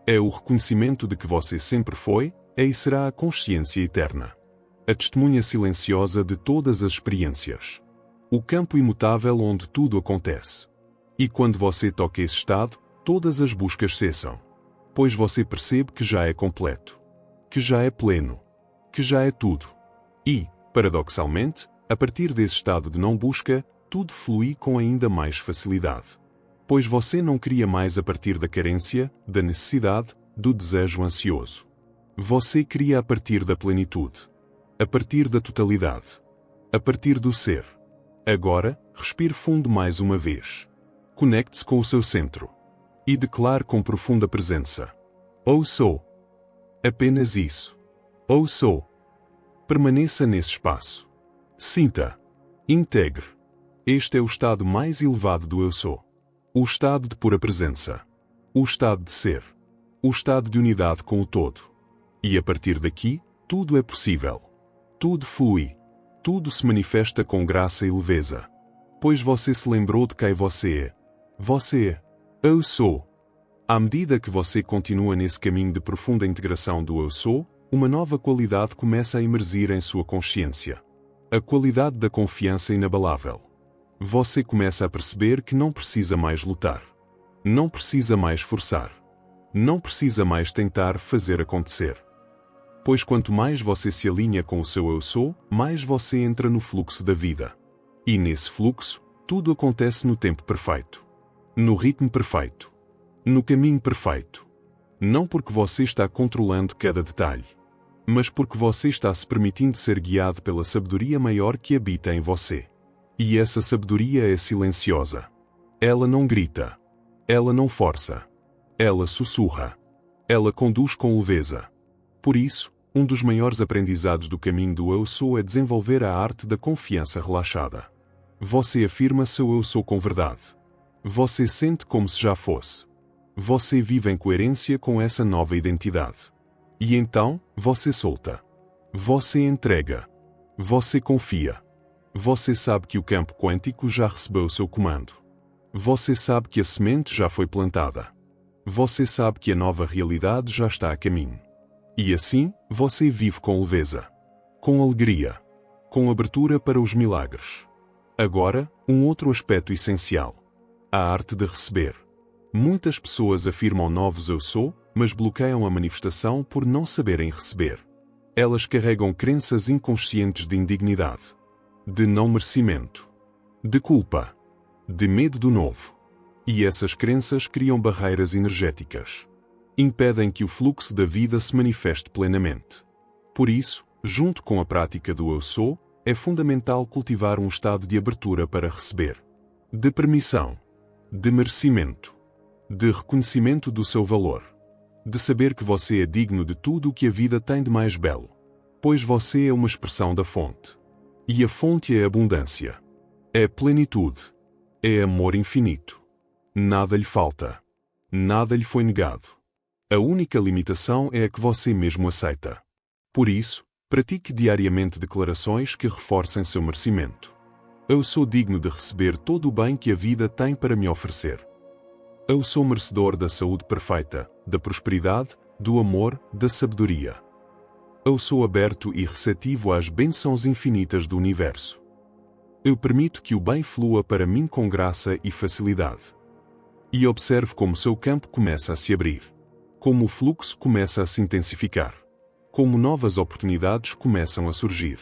É o reconhecimento de que você sempre foi, é e será a consciência eterna. A testemunha silenciosa de todas as experiências. O campo imutável onde tudo acontece. E quando você toca esse estado, todas as buscas cessam. Pois você percebe que já é completo. Que já é pleno. Que já é tudo. E, paradoxalmente, a partir desse estado de não busca, tudo flui com ainda mais facilidade. Pois você não cria mais a partir da carência, da necessidade, do desejo ansioso. Você cria a partir da plenitude. A partir da totalidade. A partir do ser. Agora, respire fundo mais uma vez. Conecte-se com o seu centro. E declare com profunda presença. Eu sou. Apenas isso. Eu sou. Permaneça nesse espaço. Sinta. Integre. Este é o estado mais elevado do eu sou. O estado de pura presença. O estado de ser. O estado de unidade com o todo. E a partir daqui, tudo é possível. Tudo flui. Tudo se manifesta com graça e leveza. Pois você se lembrou de quem você é. Você é. Eu sou. À medida que você continua nesse caminho de profunda integração do eu sou, uma nova qualidade começa a emergir em sua consciência. A qualidade da confiança inabalável. Você começa a perceber que não precisa mais lutar. Não precisa mais forçar. Não precisa mais tentar fazer acontecer. Pois quanto mais você se alinha com o seu eu sou, mais você entra no fluxo da vida. E nesse fluxo, tudo acontece no tempo perfeito. No ritmo perfeito. No caminho perfeito. Não porque você está controlando cada detalhe, mas porque você está se permitindo ser guiado pela sabedoria maior que habita em você. E essa sabedoria é silenciosa. Ela não grita. Ela não força. Ela sussurra. Ela conduz com leveza. Por isso, um dos maiores aprendizados do caminho do eu sou é desenvolver a arte da confiança relaxada. Você afirma seu eu sou com verdade. Você sente como se já fosse. Você vive em coerência com essa nova identidade. E então, você solta. Você entrega. Você confia. Você sabe que o campo quântico já recebeu o seu comando. Você sabe que a semente já foi plantada. Você sabe que a nova realidade já está a caminho. E assim, você vive com leveza. Com alegria. Com abertura para os milagres. Agora, um outro aspecto essencial. A arte de receber. Muitas pessoas afirmam novos eu sou, mas bloqueiam a manifestação por não saberem receber. Elas carregam crenças inconscientes de indignidade, de não merecimento, de culpa, de medo do novo. E essas crenças criam barreiras energéticas. Impedem que o fluxo da vida se manifeste plenamente. Por isso, junto com a prática do eu sou, é fundamental cultivar um estado de abertura para receber. De permissão. De merecimento. De reconhecimento do seu valor. De saber que você é digno de tudo o que a vida tem de mais belo. Pois você é uma expressão da fonte. E a fonte é abundância. É plenitude. É amor infinito. Nada lhe falta. Nada lhe foi negado. A única limitação é a que você mesmo aceita. Por isso, pratique diariamente declarações que reforcem seu merecimento. Eu sou digno de receber todo o bem que a vida tem para me oferecer. Eu sou merecedor da saúde perfeita, da prosperidade, do amor, da sabedoria. Eu sou aberto e receptivo às bênçãos infinitas do universo. Eu permito que o bem flua para mim com graça e facilidade. E observe como seu campo começa a se abrir. Como o fluxo começa a se intensificar. Como novas oportunidades começam a surgir.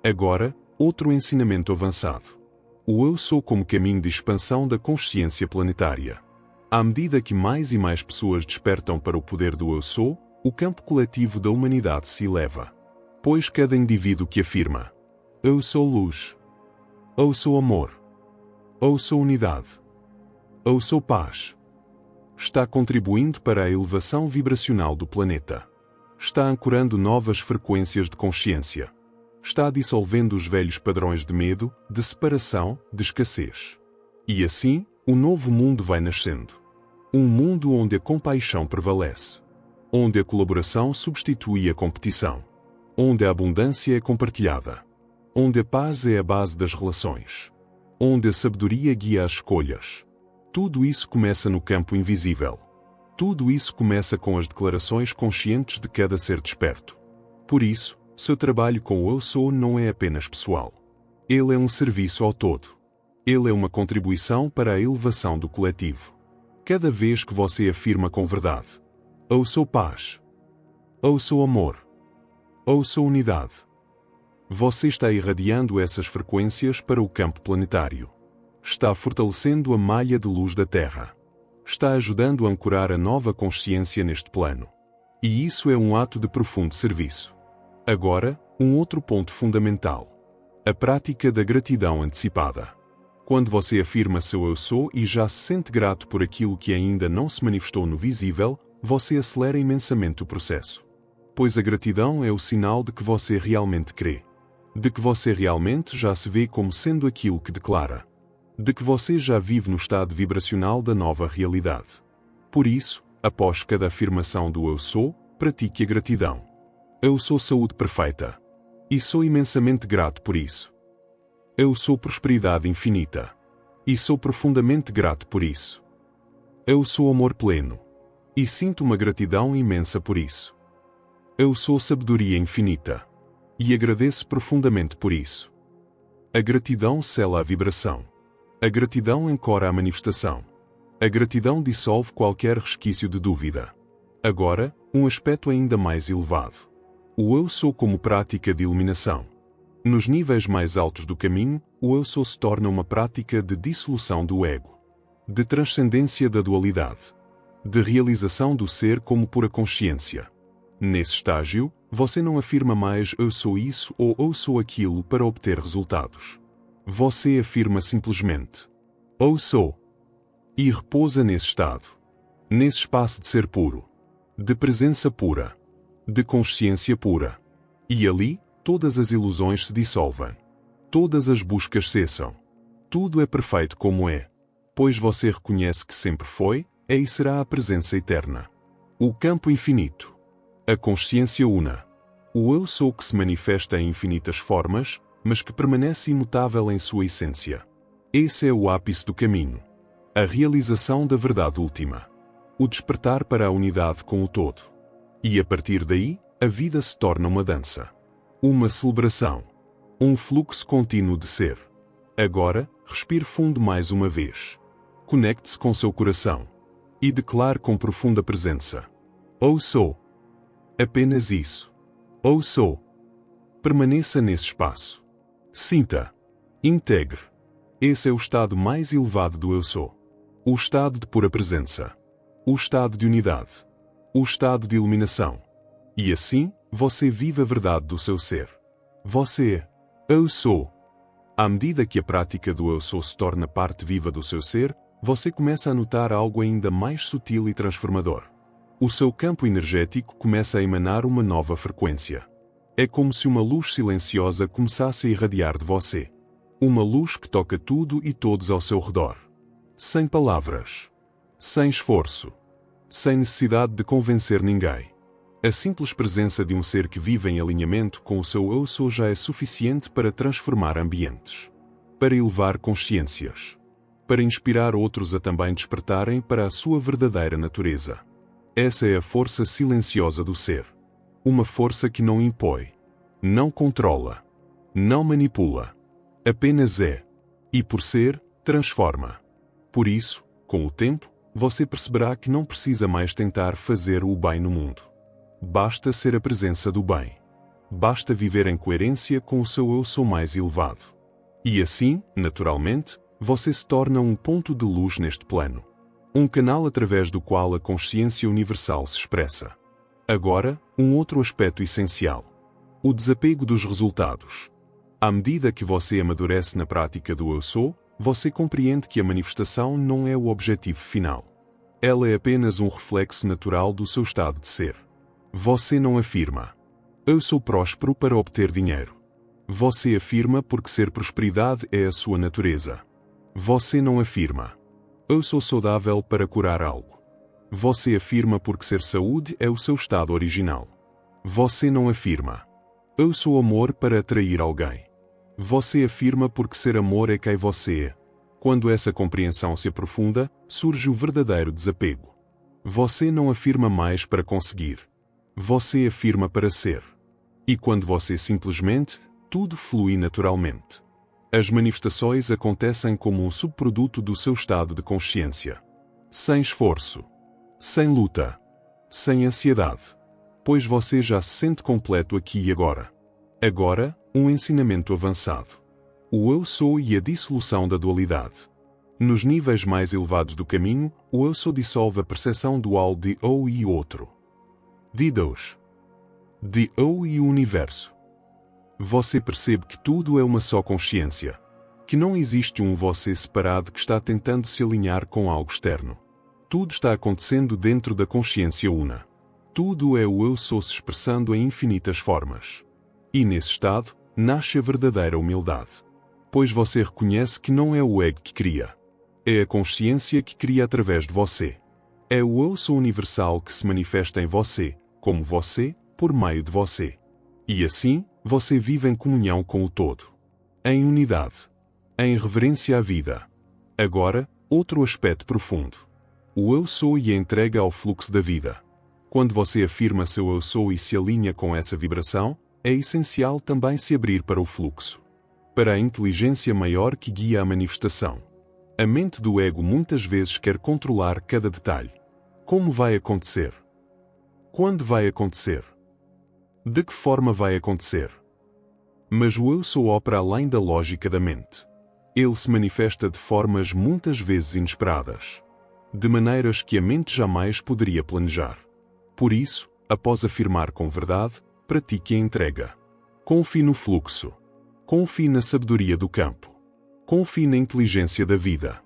Agora, outro ensinamento avançado. O eu sou como caminho de expansão da consciência planetária. À medida que mais e mais pessoas despertam para o poder do eu sou, o campo coletivo da humanidade se eleva. Pois cada indivíduo que afirma: eu sou luz. Eu sou amor. Eu sou unidade. Eu sou paz. Está contribuindo para a elevação vibracional do planeta. Está ancorando novas frequências de consciência. Está dissolvendo os velhos padrões de medo, de separação, de escassez. E assim, o novo mundo vai nascendo. Um mundo onde a compaixão prevalece. Onde a colaboração substitui a competição. Onde a abundância é compartilhada. Onde a paz é a base das relações. Onde a sabedoria guia as escolhas. Tudo isso começa no campo invisível. Tudo isso começa com as declarações conscientes de cada ser desperto. Por isso, seu trabalho com o Eu Sou não é apenas pessoal. Ele é um serviço ao todo. Ele é uma contribuição para a elevação do coletivo. Cada vez que você afirma com verdade: Eu sou paz. Eu sou amor. Eu sou unidade. Você está irradiando essas frequências para o campo planetário. Está fortalecendo a malha de luz da Terra. Está ajudando a ancorar a nova consciência neste plano. E isso é um ato de profundo serviço. Agora, um outro ponto fundamental. A prática da gratidão antecipada. Quando você afirma seu Eu Sou e já se sente grato por aquilo que ainda não se manifestou no visível, você acelera imensamente o processo. Pois a gratidão é o sinal de que você realmente crê. De que você realmente já se vê como sendo aquilo que declara. De que você já vive no estado vibracional da nova realidade. Por isso, após cada afirmação do Eu Sou, pratique a gratidão. Eu sou saúde perfeita. E sou imensamente grato por isso. Eu sou prosperidade infinita. E sou profundamente grato por isso. Eu sou amor pleno. E sinto uma gratidão imensa por isso. Eu sou sabedoria infinita. E agradeço profundamente por isso. A gratidão sela a vibração. A gratidão ancora a manifestação. A gratidão dissolve qualquer resquício de dúvida. Agora, um aspecto ainda mais elevado. O Eu Sou como prática de iluminação. Nos níveis mais altos do caminho, o Eu Sou se torna uma prática de dissolução do ego. De transcendência da dualidade. De realização do ser como pura consciência. Nesse estágio, você não afirma mais Eu sou isso ou Eu sou aquilo para obter resultados. Você afirma simplesmente Eu sou. E repousa nesse estado. Nesse espaço de ser puro. De presença pura. De consciência pura. E ali, todas as ilusões se dissolvem. Todas as buscas cessam. Tudo é perfeito como é. Pois você reconhece que sempre foi, é e será a presença eterna. O campo infinito. A consciência una. O Eu Sou que se manifesta em infinitas formas, mas que permanece imutável em sua essência. Esse é o ápice do caminho. A realização da verdade última. O despertar para a unidade com o todo. E a partir daí, a vida se torna uma dança. Uma celebração. Um fluxo contínuo de ser. Agora, respire fundo mais uma vez. Conecte-se com seu coração. E declare com profunda presença: Eu sou. Apenas isso. Eu sou. Permaneça nesse espaço. Sinta. Integre. Esse é o estado mais elevado do Eu Sou. O estado de pura presença. O estado de unidade. O estado de iluminação. E assim, você vive a verdade do seu ser. Você é. Eu sou. À medida que a prática do Eu Sou se torna parte viva do seu ser, você começa a notar algo ainda mais sutil e transformador. O seu campo energético começa a emanar uma nova frequência. É como se uma luz silenciosa começasse a irradiar de você. Uma luz que toca tudo e todos ao seu redor. Sem palavras. Sem esforço. Sem necessidade de convencer ninguém. A simples presença de um ser que vive em alinhamento com o seu Eu Sou já é suficiente para transformar ambientes. Para elevar consciências. Para inspirar outros a também despertarem para a sua verdadeira natureza. Essa é a força silenciosa do ser. Uma força que não impõe. Não controla. Não manipula. Apenas é. E por ser, transforma. Por isso, com o tempo, você perceberá que não precisa mais tentar fazer o bem no mundo. Basta ser a presença do bem. Basta viver em coerência com o seu Eu Sou mais elevado. E assim, naturalmente, você se torna um ponto de luz neste plano. Um canal através do qual a consciência universal se expressa. Agora, um outro aspecto essencial. O desapego dos resultados. À medida que você amadurece na prática do Eu Sou, você compreende que a manifestação não é o objetivo final. Ela é apenas um reflexo natural do seu estado de ser. Você não afirma: Eu sou próspero para obter dinheiro. Você afirma porque ser prosperidade é a sua natureza. Você não afirma: Eu sou saudável para curar algo. Você afirma porque ser saúde é o seu estado original. Você não afirma: eu sou amor para atrair alguém. Você afirma porque ser amor é quem você é. Quando essa compreensão se aprofunda, surge o verdadeiro desapego. Você não afirma mais para conseguir. Você afirma para ser. E quando você simplesmente, tudo flui naturalmente. As manifestações acontecem como um subproduto do seu estado de consciência. Sem esforço. Sem luta. Sem ansiedade. Pois você já se sente completo aqui e agora. Agora, um ensinamento avançado. O eu sou e a dissolução da dualidade. Nos níveis mais elevados do caminho, o eu sou dissolve a percepção dual de eu e outro. De Deus. De eu e o universo. Você percebe que tudo é uma só consciência. Que não existe um você separado que está tentando se alinhar com algo externo. Tudo está acontecendo dentro da consciência una. Tudo é o eu sou se expressando em infinitas formas. E nesse estado, nasce a verdadeira humildade. Pois você reconhece que não é o ego que cria. É a consciência que cria através de você. É o eu sou universal que se manifesta em você, como você, por meio de você. E assim, você vive em comunhão com o todo. Em unidade. Em reverência à vida. Agora, outro aspecto profundo. O eu sou e a entrega ao fluxo da vida. Quando você afirma seu eu sou e se alinha com essa vibração, é essencial também se abrir para o fluxo. Para a inteligência maior que guia a manifestação. A mente do ego muitas vezes quer controlar cada detalhe. Como vai acontecer? Quando vai acontecer? De que forma vai acontecer? Mas o eu sou opera além da lógica da mente. Ele se manifesta de formas muitas vezes inesperadas. De maneiras que a mente jamais poderia planejar. Por isso, após afirmar com verdade, pratique a entrega. Confie no fluxo. Confie na sabedoria do campo. Confie na inteligência da vida.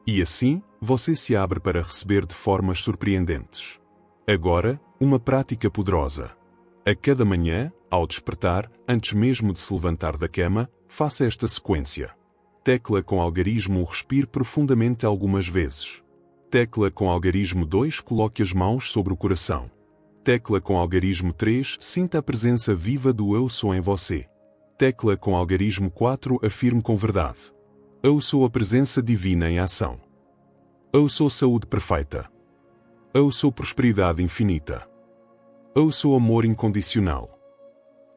E assim, você se abre para receber de formas surpreendentes. Agora, uma prática poderosa. A cada manhã, ao despertar, antes mesmo de se levantar da cama, faça esta sequência. Tecla com algarismo respire profundamente algumas vezes. Tecla com algarismo 2 coloque as mãos sobre o coração. Tecla com algarismo 3 sinta a presença viva do eu sou em você. Tecla com algarismo 4 afirme com verdade. Eu sou a presença divina em ação. Eu sou saúde perfeita. Eu sou prosperidade infinita. Eu sou amor incondicional.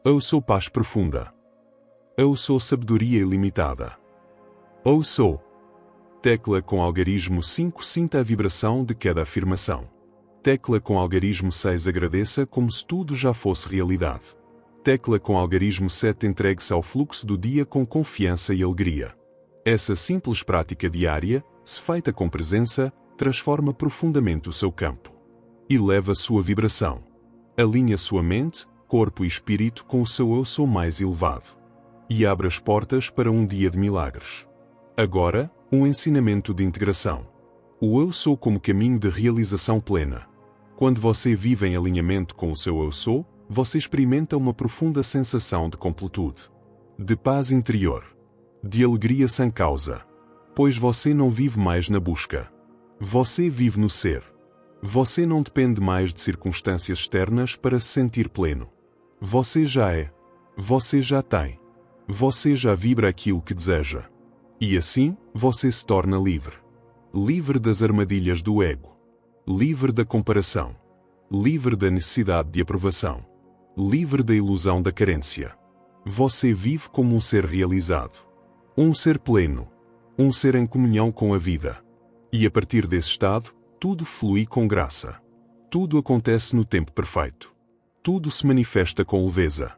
Eu sou paz profunda. Eu sou sabedoria ilimitada. Eu sou. Tecla com algarismo 5 sinta a vibração de cada afirmação. Tecla com algarismo 6 agradeça como se tudo já fosse realidade. Tecla com algarismo 7 entregue-se ao fluxo do dia com confiança e alegria. Essa simples prática diária, se feita com presença, transforma profundamente o seu campo. Eleva sua vibração. Alinha sua mente, corpo e espírito com o seu eu sou mais elevado. E abre as portas para um dia de milagres. Agora, um ensinamento de integração. O eu sou como caminho de realização plena. Quando você vive em alinhamento com o seu eu sou, você experimenta uma profunda sensação de completude. De paz interior. De alegria sem causa. Pois você não vive mais na busca. Você vive no ser. Você não depende mais de circunstâncias externas para se sentir pleno. Você já é. Você já tem. Você já vibra aquilo que deseja. E assim, você se torna livre. Livre das armadilhas do ego. Livre da comparação. Livre da necessidade de aprovação. Livre da ilusão da carência. Você vive como um ser realizado. Um ser pleno. Um ser em comunhão com a vida. E a partir desse estado, tudo flui com graça. Tudo acontece no tempo perfeito. Tudo se manifesta com leveza.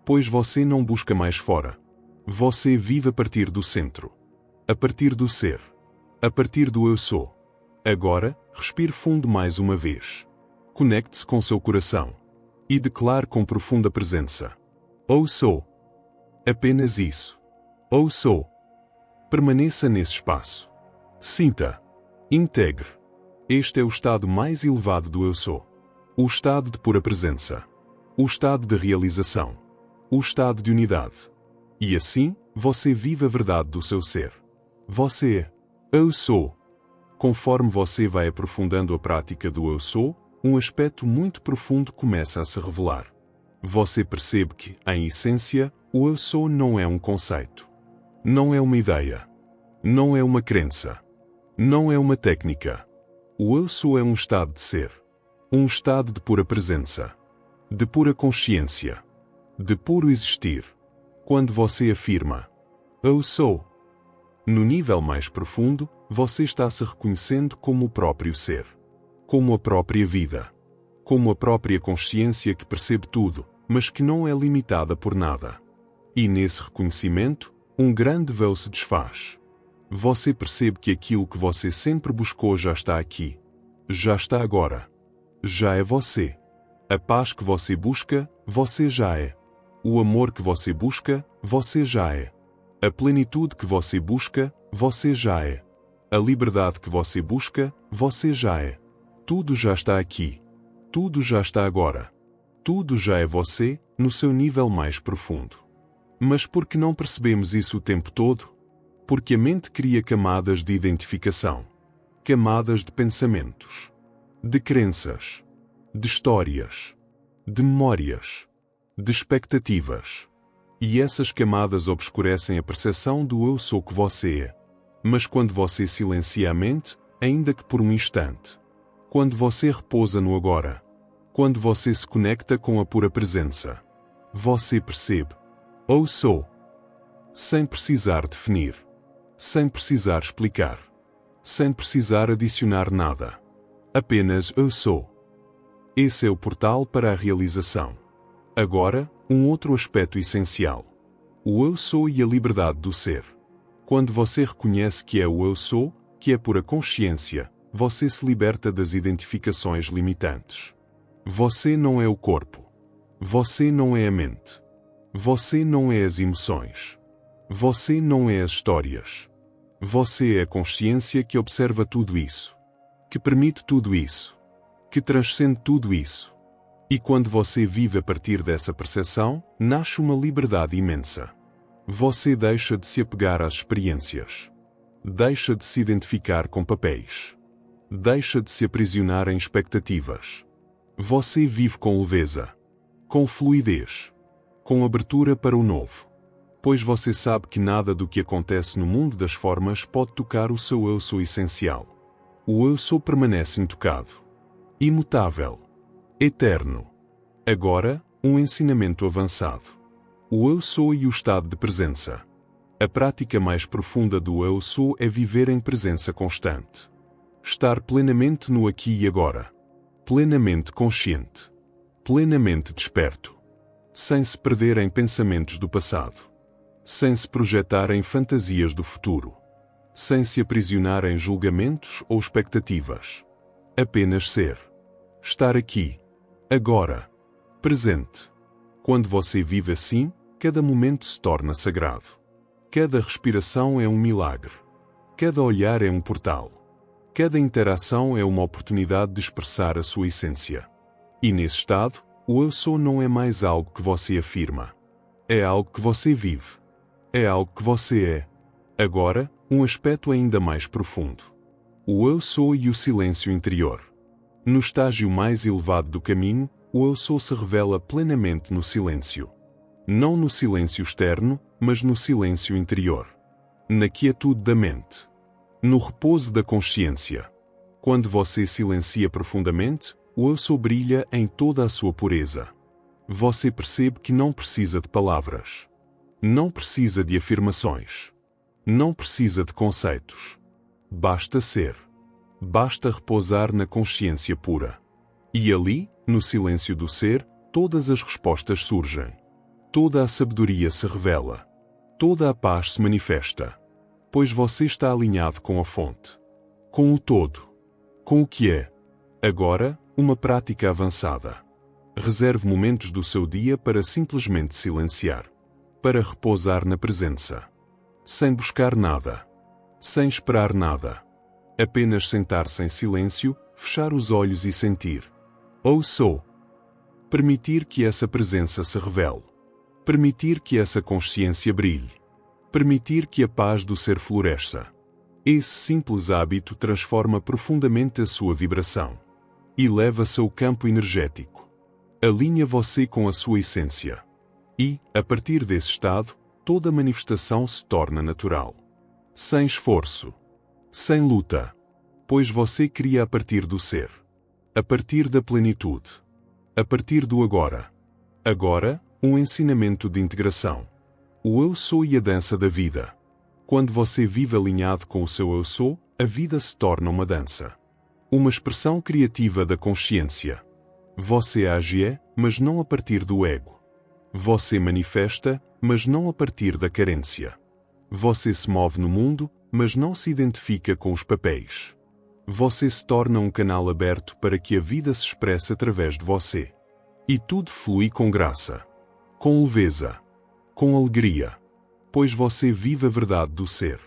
Pois você não busca mais fora. Você vive a partir do centro. A partir do ser. A partir do eu sou. Agora, respire fundo mais uma vez. Conecte-se com seu coração. E declare com profunda presença. Eu sou. Apenas isso. Eu sou. Permaneça nesse espaço. Sinta. Integre. Este é o estado mais elevado do eu sou. O estado de pura presença. O estado de realização. O estado de unidade. E assim, você vive a verdade do seu ser. Você é. Eu sou. Conforme você vai aprofundando a prática do Eu Sou, um aspecto muito profundo começa a se revelar. Você percebe que, em essência, o Eu Sou não é um conceito. Não é uma ideia. Não é uma crença. Não é uma técnica. O Eu Sou é um estado de ser. Um estado de pura presença. De pura consciência. De puro existir. Quando você afirma, Eu Sou, no nível mais profundo, você está se reconhecendo como o próprio ser. Como a própria vida. Como a própria consciência que percebe tudo, mas que não é limitada por nada. E nesse reconhecimento, um grande véu se desfaz. Você percebe que aquilo que você sempre buscou já está aqui. Já está agora. Já é você. A paz que você busca, você já é. O amor que você busca, você já é. A plenitude que você busca, você já é. A liberdade que você busca, você já é. Tudo já está aqui. Tudo já está agora. Tudo já é você, no seu nível mais profundo. Mas por que não percebemos isso o tempo todo? Porque a mente cria camadas de identificação. Camadas de pensamentos. De crenças. De histórias. De memórias. De expectativas. E essas camadas obscurecem a percepção do Eu Sou que você é. Mas quando você silencia a mente, ainda que por um instante. Quando você repousa no agora. Quando você se conecta com a pura presença. Você percebe. Eu sou. Sem precisar definir. Sem precisar explicar. Sem precisar adicionar nada. Apenas eu sou. Esse é o portal para a realização. Agora, um outro aspecto essencial. O eu sou e a liberdade do ser. Quando você reconhece que é o eu sou, que é pura consciência, você se liberta das identificações limitantes. Você não é o corpo. Você não é a mente. Você não é as emoções. Você não é as histórias. Você é a consciência que observa tudo isso. Que permite tudo isso. Que transcende tudo isso. E quando você vive a partir dessa percepção, nasce uma liberdade imensa. Você deixa de se apegar às experiências. Deixa de se identificar com papéis. Deixa de se aprisionar em expectativas. Você vive com leveza. Com fluidez. Com abertura para o novo. Pois você sabe que nada do que acontece no mundo das formas pode tocar o seu eu sou essencial. O eu sou permanece intocado. Imutável. Eterno. Agora, um ensinamento avançado. O eu sou e o estado de presença. A prática mais profunda do eu sou é viver em presença constante. Estar plenamente no aqui e agora. Plenamente consciente. Plenamente desperto. Sem se perder em pensamentos do passado. Sem se projetar em fantasias do futuro. Sem se aprisionar em julgamentos ou expectativas. Apenas ser. Estar aqui. Agora. Presente. Quando você vive assim, cada momento se torna sagrado. Cada respiração é um milagre. Cada olhar é um portal. Cada interação é uma oportunidade de expressar a sua essência. E nesse estado, o eu sou não é mais algo que você afirma. É algo que você vive. É algo que você é. Agora, um aspecto ainda mais profundo. O eu sou e o silêncio interior. No estágio mais elevado do caminho, o eu sou se revela plenamente no silêncio. Não no silêncio externo, mas no silêncio interior. Na quietude da mente. No repouso da consciência. Quando você silencia profundamente, o eu sou brilha em toda a sua pureza. Você percebe que não precisa de palavras. Não precisa de afirmações. Não precisa de conceitos. Basta ser. Basta repousar na consciência pura. E ali, no silêncio do ser, todas as respostas surgem. Toda a sabedoria se revela. Toda a paz se manifesta. Pois você está alinhado com a fonte. Com o todo. Com o que é. Agora, uma prática avançada. Reserve momentos do seu dia para simplesmente silenciar. Para repousar na presença. Sem buscar nada. Sem esperar nada. Apenas sentar-se em silêncio, fechar os olhos e sentir. Eu sou. Permitir que essa presença se revele. Permitir que essa consciência brilhe. Permitir que a paz do ser floresça. Esse simples hábito transforma profundamente a sua vibração. Eleva seu campo energético. Alinha você com a sua essência. E, a partir desse estado, toda manifestação se torna natural. Sem esforço. Sem luta. Pois você cria a partir do ser. A partir da plenitude. A partir do agora. Agora, um ensinamento de integração. O eu sou e a dança da vida. Quando você vive alinhado com o seu eu sou, a vida se torna uma dança. Uma expressão criativa da consciência. Você age, mas não a partir do ego. Você manifesta, mas não a partir da carência. Você se move no mundo, mas não se identifica com os papéis. Você se torna um canal aberto para que a vida se expresse através de você. E tudo flui com graça. Com leveza. Com alegria. Pois você vive a verdade do ser.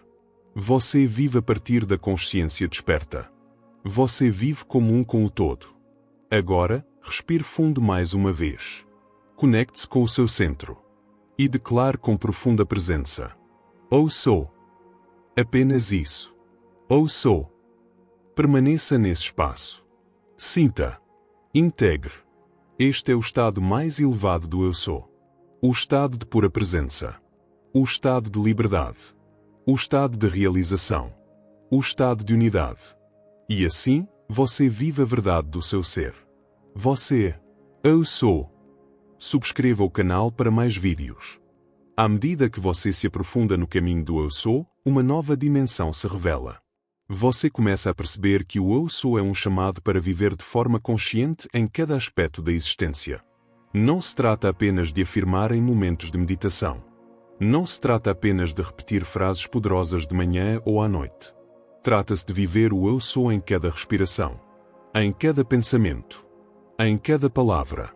Você vive a partir da consciência desperta. Você vive como um com o todo. Agora, respire fundo mais uma vez. Conecte-se com o seu centro. E declare com profunda presença. Eu sou. Apenas isso. Eu sou. Permaneça nesse espaço. Sinta. Integre. Este é o estado mais elevado do eu sou. O estado de pura presença. O estado de liberdade. O estado de realização. O estado de unidade. E assim, você vive a verdade do seu ser. Você é. Eu sou. Subscreva o canal para mais vídeos. À medida que você se aprofunda no caminho do eu sou, uma nova dimensão se revela. Você começa a perceber que o eu sou é um chamado para viver de forma consciente em cada aspecto da existência. Não se trata apenas de afirmar em momentos de meditação. Não se trata apenas de repetir frases poderosas de manhã ou à noite. Trata-se de viver o eu sou em cada respiração, em cada pensamento, em cada palavra,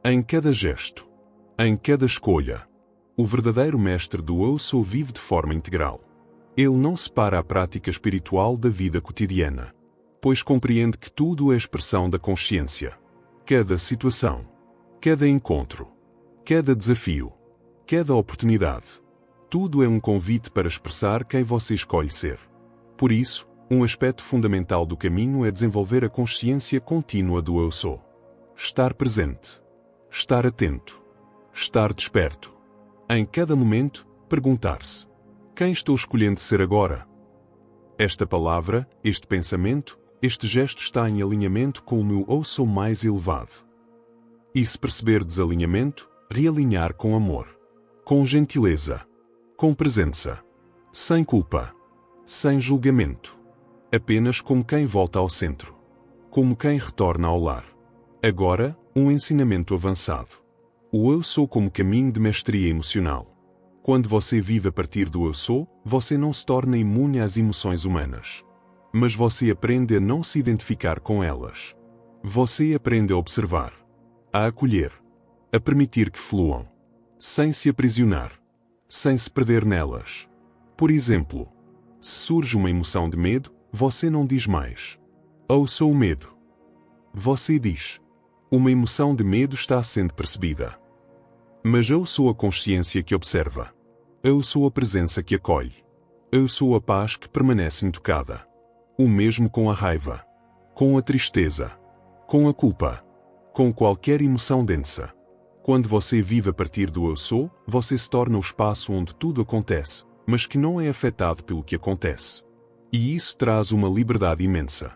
em cada gesto, em cada escolha. O verdadeiro mestre do eu sou vive de forma integral. Ele não separa a prática espiritual da vida cotidiana, pois compreende que tudo é expressão da consciência. Cada situação, cada encontro, cada desafio, cada oportunidade, tudo é um convite para expressar quem você escolhe ser. Por isso, um aspecto fundamental do caminho é desenvolver a consciência contínua do eu sou. Estar presente, estar atento, estar desperto. Em cada momento, perguntar-se: quem estou escolhendo ser agora? Esta palavra, este pensamento, este gesto está em alinhamento com o meu eu sou mais elevado. E se perceber desalinhamento, realinhar com amor, com gentileza, com presença, sem culpa, sem julgamento, apenas como quem volta ao centro, como quem retorna ao lar. Agora, um ensinamento avançado. O eu sou como caminho de mestria emocional. Quando você vive a partir do eu sou, você não se torna imune às emoções humanas. Mas você aprende a não se identificar com elas. Você aprende a observar, a acolher, a permitir que fluam, sem se aprisionar, sem se perder nelas. Por exemplo, se surge uma emoção de medo, você não diz mais: eu sou o medo. Você diz: uma emoção de medo está sendo percebida. Mas eu sou a consciência que observa. Eu sou a presença que acolhe. Eu sou a paz que permanece intocada. O mesmo com a raiva, com a tristeza, com a culpa, com qualquer emoção densa. Quando você vive a partir do eu sou, você se torna o espaço onde tudo acontece, mas que não é afetado pelo que acontece. E isso traz uma liberdade imensa.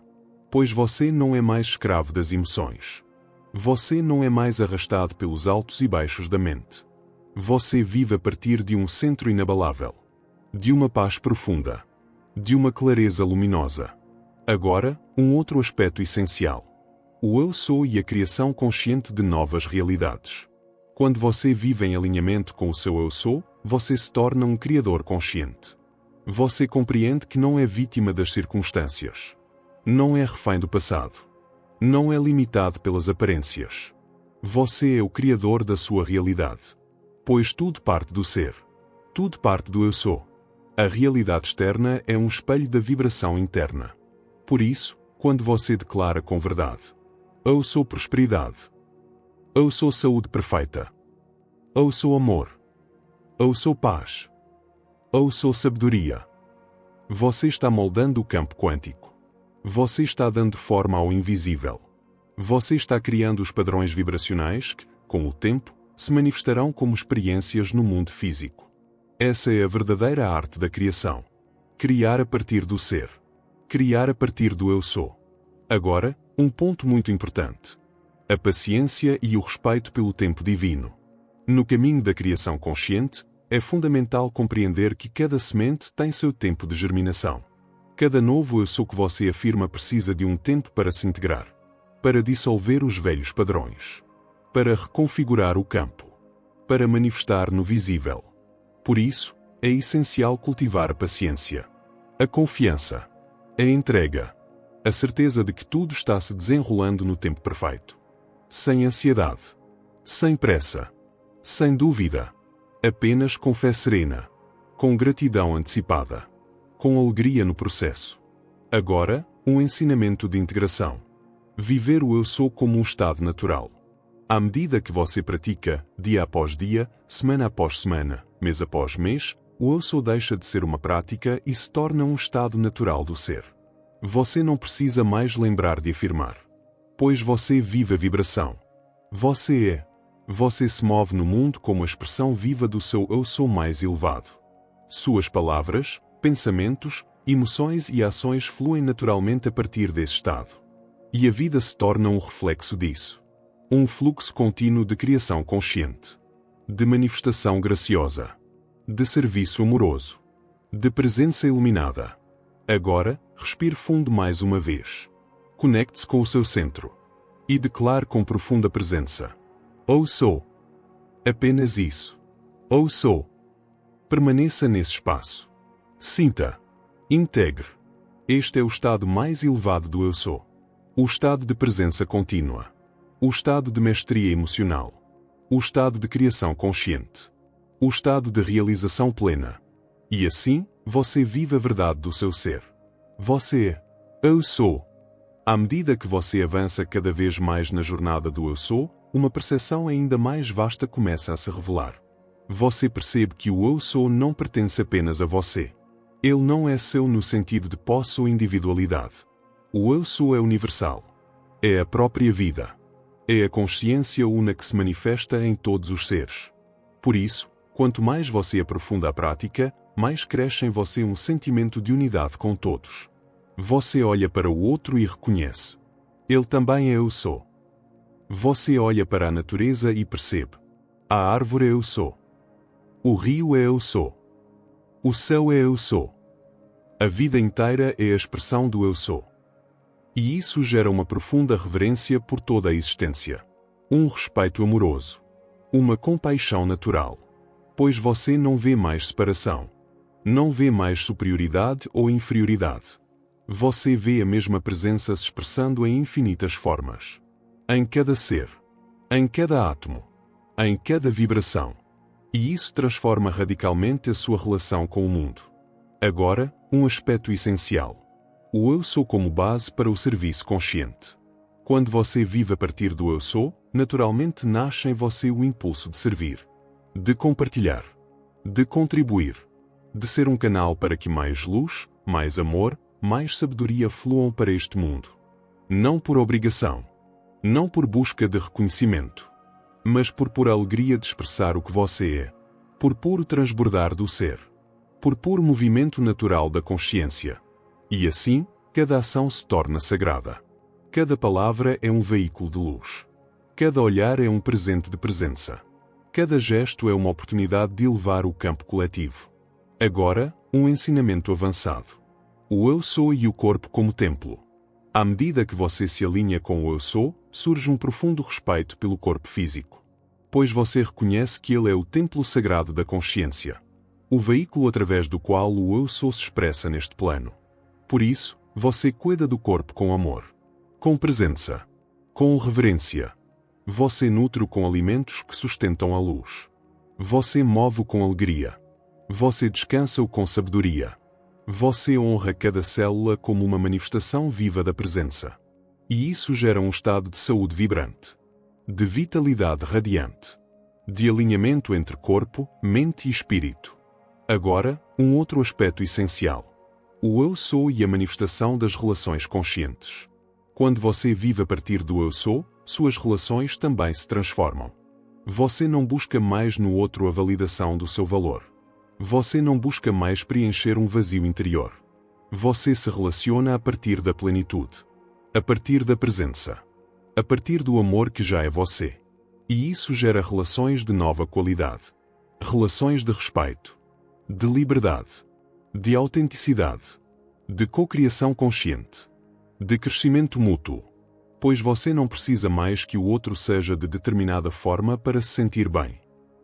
Pois você não é mais escravo das emoções. Você não é mais arrastado pelos altos e baixos da mente. Você vive a partir de um centro inabalável, de uma paz profunda, de uma clareza luminosa. Agora, um outro aspecto essencial. O eu sou e a criação consciente de novas realidades. Quando você vive em alinhamento com o seu eu sou, você se torna um criador consciente. Você compreende que não é vítima das circunstâncias. Não é refém do passado. Não é limitado pelas aparências. Você é o criador da sua realidade. Pois tudo parte do ser. Tudo parte do eu sou. A realidade externa é um espelho da vibração interna. Por isso, quando você declara com verdade: eu sou prosperidade. Eu sou saúde perfeita. Eu sou amor. Eu sou paz. Eu sou sabedoria. Você está moldando o campo quântico. Você está dando forma ao invisível. Você está criando os padrões vibracionais que, com o tempo, se manifestarão como experiências no mundo físico. Essa é a verdadeira arte da criação. Criar a partir do ser. Criar a partir do eu sou. Agora, um ponto muito importante. A paciência e o respeito pelo tempo divino. No caminho da criação consciente, é fundamental compreender que cada semente tem seu tempo de germinação. Cada novo eu sou que você afirma precisa de um tempo para se integrar, para dissolver os velhos padrões, para reconfigurar o campo, para manifestar no visível. Por isso, é essencial cultivar a paciência, a confiança, a entrega, a certeza de que tudo está se desenrolando no tempo perfeito. Sem ansiedade, sem pressa, sem dúvida, apenas com fé serena, com gratidão antecipada, com alegria no processo. Agora, um ensinamento de integração. Viver o eu sou como um estado natural. À medida que você pratica, dia após dia, semana após semana, mês após mês, o eu sou deixa de ser uma prática e se torna um estado natural do ser. Você não precisa mais lembrar de afirmar, pois você vive a vibração. Você é. Você se move no mundo como a expressão viva do seu eu sou mais elevado. Suas palavras, pensamentos, emoções e ações fluem naturalmente a partir desse estado. E a vida se torna um reflexo disso. Um fluxo contínuo de criação consciente, de manifestação graciosa, de serviço amoroso, de presença iluminada. Agora, respire fundo mais uma vez. Conecte-se com o seu centro e declare com profunda presença: Eu sou. Apenas isso. Eu sou. Permaneça nesse espaço. Sinta. Integre. Este é o estado mais elevado do eu sou. O estado de presença contínua. O estado de mestria emocional. O estado de criação consciente. O estado de realização plena. E assim, você vive a verdade do seu ser. Você é. Eu sou. À medida que você avança cada vez mais na jornada do eu sou, uma percepção ainda mais vasta começa a se revelar. Você percebe que o eu sou não pertence apenas a você. Ele não é seu no sentido de posse ou individualidade. O eu sou é universal. É a própria vida. É a consciência una que se manifesta em todos os seres. Por isso, quanto mais você aprofunda a prática, mais cresce em você um sentimento de unidade com todos. Você olha para o outro e reconhece. Ele também é eu sou. Você olha para a natureza e percebe. A árvore é eu sou. O rio é eu sou. O céu é eu sou. A vida inteira é a expressão do eu sou. E isso gera uma profunda reverência por toda a existência. Um respeito amoroso. Uma compaixão natural. Pois você não vê mais separação. Não vê mais superioridade ou inferioridade. Você vê a mesma presença se expressando em infinitas formas. Em cada ser. Em cada átomo. Em cada vibração. E isso transforma radicalmente a sua relação com o mundo. Agora, um aspecto essencial. O eu sou como base para o serviço consciente. Quando você vive a partir do eu sou, naturalmente nasce em você o impulso de servir, de compartilhar, de contribuir, de ser um canal para que mais luz, mais amor, mais sabedoria fluam para este mundo. Não por obrigação, não por busca de reconhecimento, mas por pura alegria de expressar o que você é, por puro transbordar do ser, por puro movimento natural da consciência. E assim, cada ação se torna sagrada. Cada palavra é um veículo de luz. Cada olhar é um presente de presença. Cada gesto é uma oportunidade de elevar o campo coletivo. Agora, um ensinamento avançado. O eu sou e o corpo como templo. À medida que você se alinha com o eu sou, surge um profundo respeito pelo corpo físico. Pois você reconhece que ele é o templo sagrado da consciência. O veículo através do qual o eu sou se expressa neste plano. Por isso, você cuida do corpo com amor, com presença, com reverência. Você nutre-o com alimentos que sustentam a luz. Você move-o com alegria. Você descansa-o com sabedoria. Você honra cada célula como uma manifestação viva da presença. E isso gera um estado de saúde vibrante, de vitalidade radiante, de alinhamento entre corpo, mente e espírito. Agora, um outro aspecto essencial. O eu sou e a manifestação das relações conscientes. Quando você vive a partir do eu sou, suas relações também se transformam. Você não busca mais no outro a validação do seu valor. Você não busca mais preencher um vazio interior. Você se relaciona a partir da plenitude. A partir da presença. A partir do amor que já é você. E isso gera relações de nova qualidade. Relações de respeito. De liberdade. De autenticidade. De cocriação consciente. De crescimento mútuo. Pois você não precisa mais que o outro seja de determinada forma para se sentir bem.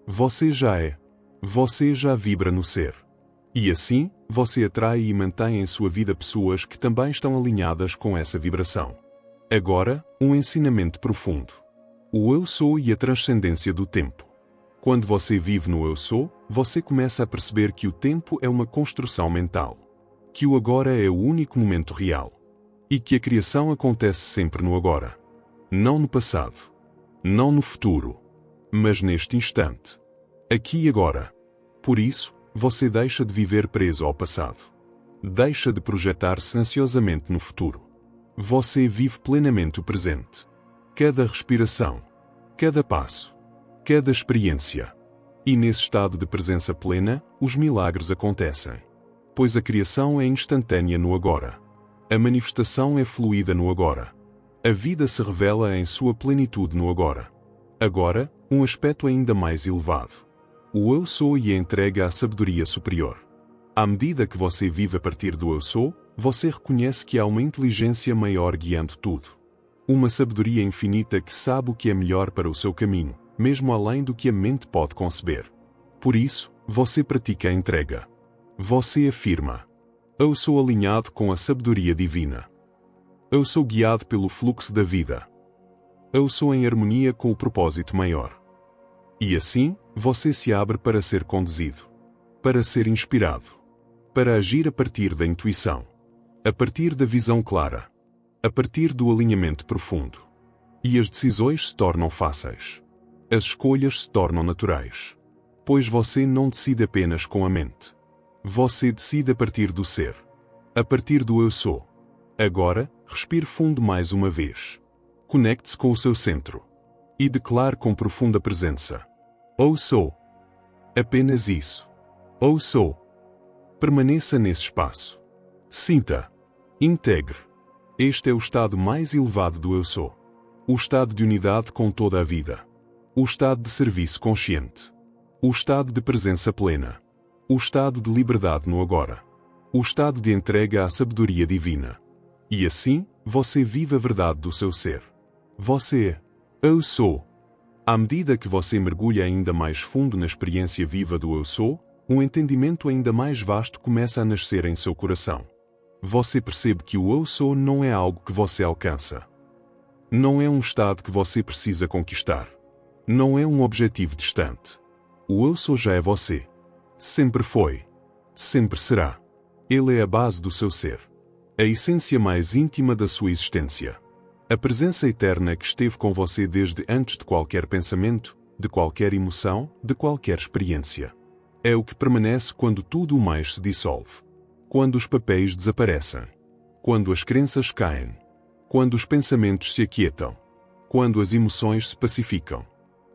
Você já é. Você já vibra no ser. E assim, você atrai e mantém em sua vida pessoas que também estão alinhadas com essa vibração. Agora, um ensinamento profundo. O eu sou e a transcendência do tempo. Quando você vive no eu sou, você começa a perceber que o tempo é uma construção mental. Que o agora é o único momento real. E que a criação acontece sempre no agora. Não no passado. Não no futuro. Mas neste instante. Aqui e agora. Por isso, você deixa de viver preso ao passado. Deixa de projetar-se ansiosamente no futuro. Você vive plenamente o presente. Cada respiração. Cada passo. Cada experiência. E nesse estado de presença plena, os milagres acontecem. Pois a criação é instantânea no agora. A manifestação é fluida no agora. A vida se revela em sua plenitude no agora. Agora, um aspecto ainda mais elevado. O eu sou e a entrega à sabedoria superior. À medida que você vive a partir do eu sou, você reconhece que há uma inteligência maior guiando tudo. Uma sabedoria infinita que sabe o que é melhor para o seu caminho, mesmo além do que a mente pode conceber. Por isso, você pratica a entrega. Você afirma: eu sou alinhado com a sabedoria divina. Eu sou guiado pelo fluxo da vida. Eu sou em harmonia com o propósito maior. E assim, você se abre para ser conduzido. Para ser inspirado. Para agir a partir da intuição. A partir da visão clara. A partir do alinhamento profundo. E as decisões se tornam fáceis. As escolhas se tornam naturais. Pois você não decide apenas com a mente. Você decide a partir do ser. A partir do eu sou. Agora, respire fundo mais uma vez. Conecte-se com o seu centro. E declare com profunda presença: eu sou. Apenas isso. Eu sou. Permaneça nesse espaço. Sinta. Integre. Este é o estado mais elevado do eu sou. O estado de unidade com toda a vida. O estado de serviço consciente. O estado de presença plena. O estado de liberdade no agora. O estado de entrega à sabedoria divina. E assim, você vive a verdade do seu ser. Você é. Eu sou. À medida que você mergulha ainda mais fundo na experiência viva do eu sou, um entendimento ainda mais vasto começa a nascer em seu coração. Você percebe que o eu sou não é algo que você alcança. Não é um estado que você precisa conquistar. Não é um objetivo distante. O eu sou já é você. Sempre foi. Sempre será. Ele é a base do seu ser. A essência mais íntima da sua existência. A presença eterna que esteve com você desde antes de qualquer pensamento, de qualquer emoção, de qualquer experiência. É o que permanece quando tudo o mais se dissolve. Quando os papéis desaparecem. Quando as crenças caem. Quando os pensamentos se aquietam. Quando as emoções se pacificam.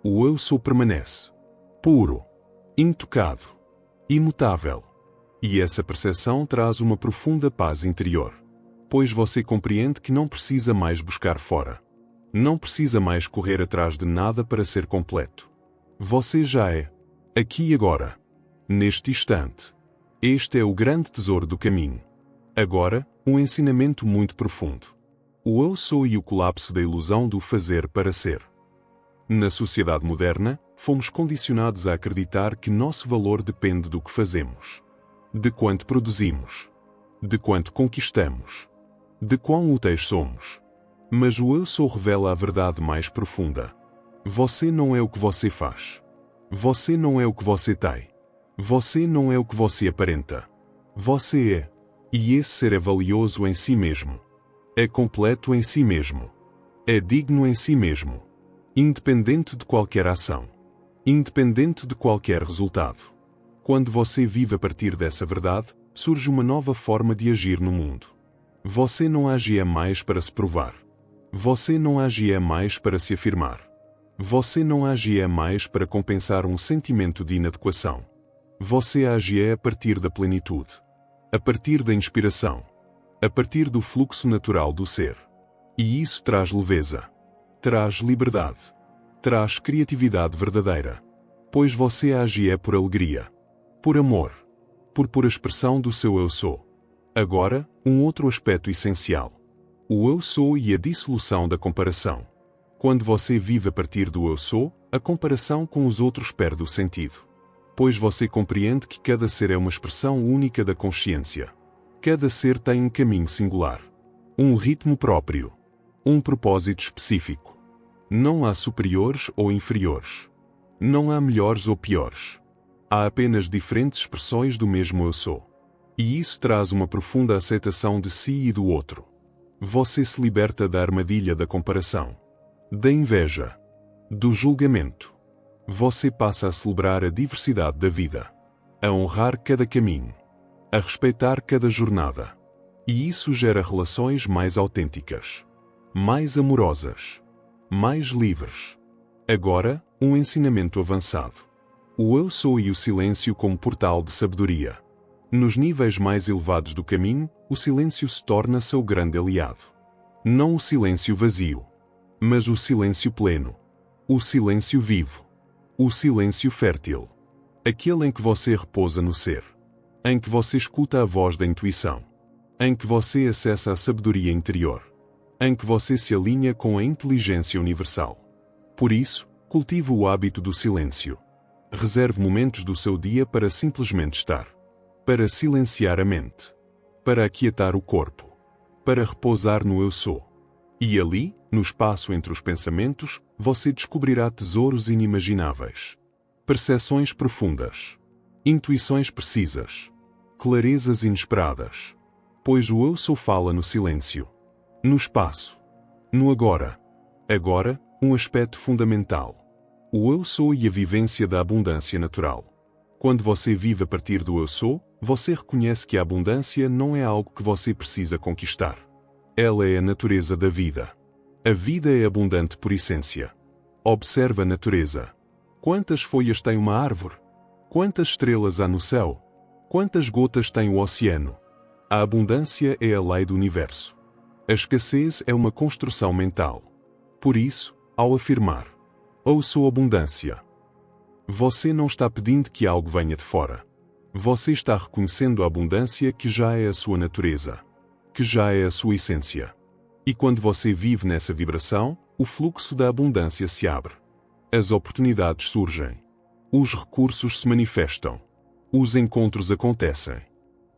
O eu sou permanece. Puro. Intocado. Imutável. E essa percepção traz uma profunda paz interior. Pois você compreende que não precisa mais buscar fora. Não precisa mais correr atrás de nada para ser completo. Você já é. Aqui e agora. Neste instante. Este é o grande tesouro do caminho. Agora, um ensinamento muito profundo. O eu sou e o colapso da ilusão do fazer para ser. Na sociedade moderna, fomos condicionados a acreditar que nosso valor depende do que fazemos. De quanto produzimos. De quanto conquistamos. De quão úteis somos. Mas o eu sou revela a verdade mais profunda. Você não é o que você faz. Você não é o que você tem. Você não é o que você aparenta. Você é. E esse ser é valioso em si mesmo. É completo em si mesmo. É digno em si mesmo. Independente de qualquer ação. Independente de qualquer resultado. Quando você vive a partir dessa verdade, surge uma nova forma de agir no mundo. Você não age mais para se provar. Você não age mais para se afirmar. Você não age mais para compensar um sentimento de inadequação. Você age a partir da plenitude. A partir da inspiração. A partir do fluxo natural do ser. E isso traz leveza. Traz liberdade. Traz criatividade verdadeira. Pois você age por alegria. Por amor. Por pura expressão do seu eu sou. Agora, um outro aspecto essencial. O eu sou e a dissolução da comparação. Quando você vive a partir do eu sou, a comparação com os outros perde o sentido. Pois você compreende que cada ser é uma expressão única da consciência. Cada ser tem um caminho singular. Um ritmo próprio. Um propósito específico. Não há superiores ou inferiores. Não há melhores ou piores. Há apenas diferentes expressões do mesmo eu sou. E isso traz uma profunda aceitação de si e do outro. Você se liberta da armadilha da comparação, da inveja, do julgamento. Você passa a celebrar a diversidade da vida, a honrar cada caminho, a respeitar cada jornada. E isso gera relações mais autênticas, mais amorosas, mais livres. Agora, um ensinamento avançado. O eu sou e o silêncio como portal de sabedoria. Nos níveis mais elevados do caminho, o silêncio se torna seu grande aliado. Não o silêncio vazio, mas o silêncio pleno. O silêncio vivo. O silêncio fértil. Aquele em que você repousa no ser. Em que você escuta a voz da intuição. Em que você acessa a sabedoria interior. Em que você se alinha com a inteligência universal. Por isso, cultive o hábito do silêncio. Reserve momentos do seu dia para simplesmente estar. Para silenciar a mente. Para aquietar o corpo. Para repousar no eu sou. E ali, no espaço entre os pensamentos, você descobrirá tesouros inimagináveis. Percepções profundas. Intuições precisas. Clarezas inesperadas. Pois o eu sou fala no silêncio. No espaço. No agora. Agora, um aspecto fundamental. O eu sou e a vivência da abundância natural. Quando você vive a partir do eu sou, você reconhece que a abundância não é algo que você precisa conquistar. Ela é a natureza da vida. A vida é abundante por essência. Observe a natureza. Quantas folhas tem uma árvore? Quantas estrelas há no céu? Quantas gotas tem o oceano? A abundância é a lei do universo. A escassez é uma construção mental. Por isso, ao afirmar, eu sou abundância, você não está pedindo que algo venha de fora. Você está reconhecendo a abundância que já é a sua natureza, que já é a sua essência. E quando você vive nessa vibração, o fluxo da abundância se abre. As oportunidades surgem. Os recursos se manifestam. Os encontros acontecem.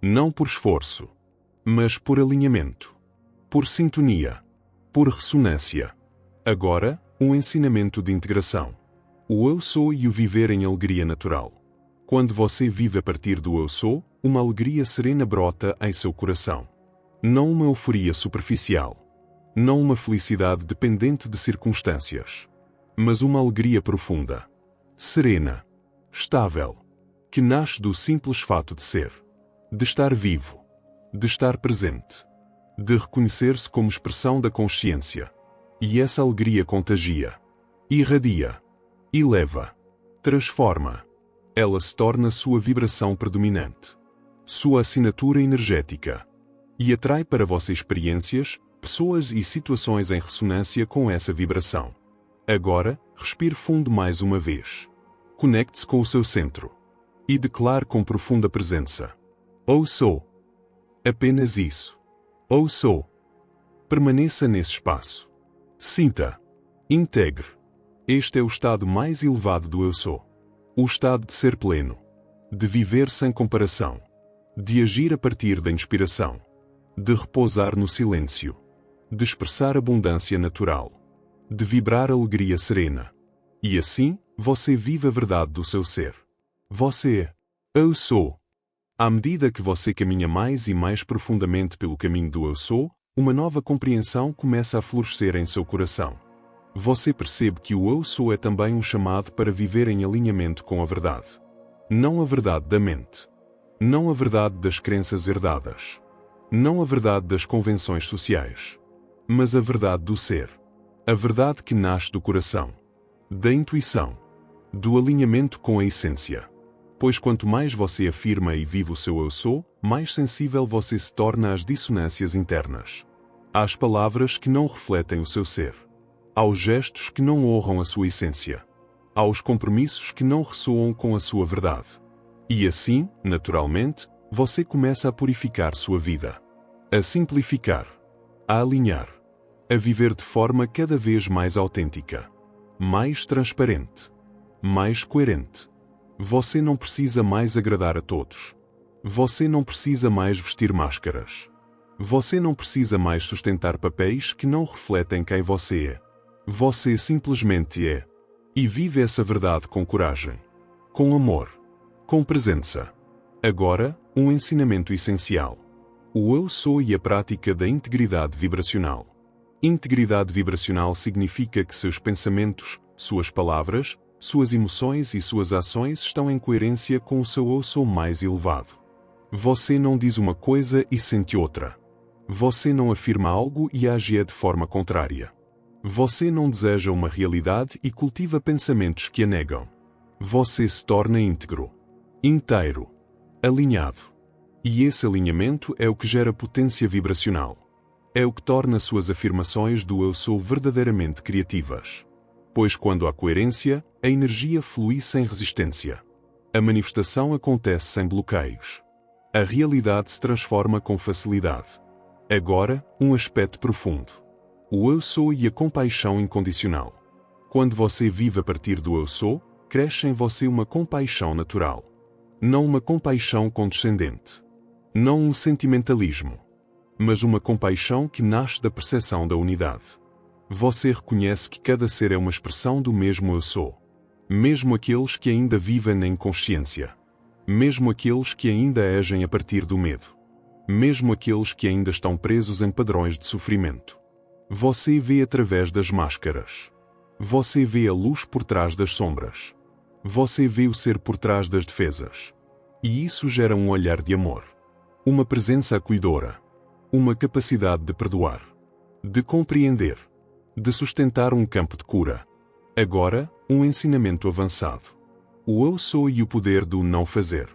Não por esforço, mas por alinhamento. Por sintonia. Por ressonância. Agora, um ensinamento de integração. O eu sou e o viver em alegria natural. Quando você vive a partir do eu sou, uma alegria serena brota em seu coração. Não uma euforia superficial. Não uma felicidade dependente de circunstâncias. Mas uma alegria profunda. Serena. Estável. Que nasce do simples fato de ser. De estar vivo. De estar presente. De reconhecer-se como expressão da consciência. E essa alegria contagia. Irradia. Eleva. Transforma. Ela se torna sua vibração predominante. Sua assinatura energética. E atrai para você experiências, pessoas e situações em ressonância com essa vibração. Agora, respire fundo mais uma vez. Conecte-se com o seu centro. E declare com profunda presença. Eu sou. Apenas isso. Eu sou. Permaneça nesse espaço. Sinta. Integre. Este é o estado mais elevado do eu sou. O estado de ser pleno. De viver sem comparação. De agir a partir da inspiração. De repousar no silêncio. De expressar abundância natural. De vibrar alegria serena. E assim, você vive a verdade do seu ser. Você é. Eu sou. À medida que você caminha mais e mais profundamente pelo caminho do eu sou, uma nova compreensão começa a florescer em seu coração. Você percebe que o eu sou é também um chamado para viver em alinhamento com a verdade. Não a verdade da mente, Não a verdade das crenças herdadas. Não a verdade das convenções sociais. Mas a verdade do ser. A verdade que nasce do coração. Da intuição. Do alinhamento com a essência. Pois quanto mais você afirma e vive o seu eu sou, mais sensível você se torna às dissonâncias internas. Às palavras que não refletem o seu ser. Aos gestos que não honram a sua essência. Aos compromissos que não ressoam com a sua verdade. E assim, naturalmente, você começa a purificar sua vida. A simplificar. A alinhar. A viver de forma cada vez mais autêntica. Mais transparente. Mais coerente. Você não precisa mais agradar a todos. Você não precisa mais vestir máscaras. Você não precisa mais sustentar papéis que não refletem quem você é. Você simplesmente é. E vive essa verdade com coragem. Com amor. Com presença. Agora, um ensinamento essencial. O eu sou e a prática da integridade vibracional. Integridade vibracional significa que seus pensamentos, suas palavras, suas emoções e suas ações estão em coerência com o seu eu sou mais elevado. Você não diz uma coisa e sente outra. Você não afirma algo e age de forma contrária. Você não deseja uma realidade e cultiva pensamentos que a negam. Você se torna íntegro, inteiro, alinhado. E esse alinhamento é o que gera potência vibracional. É o que torna suas afirmações do eu sou verdadeiramente criativas. Pois quando há coerência, a energia flui sem resistência. A manifestação acontece sem bloqueios. A realidade se transforma com facilidade. Agora, um aspecto profundo. O eu sou e a compaixão incondicional. Quando você vive a partir do eu sou, cresce em você uma compaixão natural. Não uma compaixão condescendente. Não um sentimentalismo. Mas uma compaixão que nasce da percepção da unidade. Você reconhece que cada ser é uma expressão do mesmo eu sou. Mesmo aqueles que ainda vivem na inconsciência. Mesmo aqueles que ainda agem a partir do medo. Mesmo aqueles que ainda estão presos em padrões de sofrimento. Você vê através das máscaras. Você vê a luz por trás das sombras. Você vê o ser por trás das defesas. E isso gera um olhar de amor. Uma presença acolhedora. Uma capacidade de perdoar. De compreender. De sustentar um campo de cura. Agora, um ensinamento avançado. O eu sou e o poder do não fazer.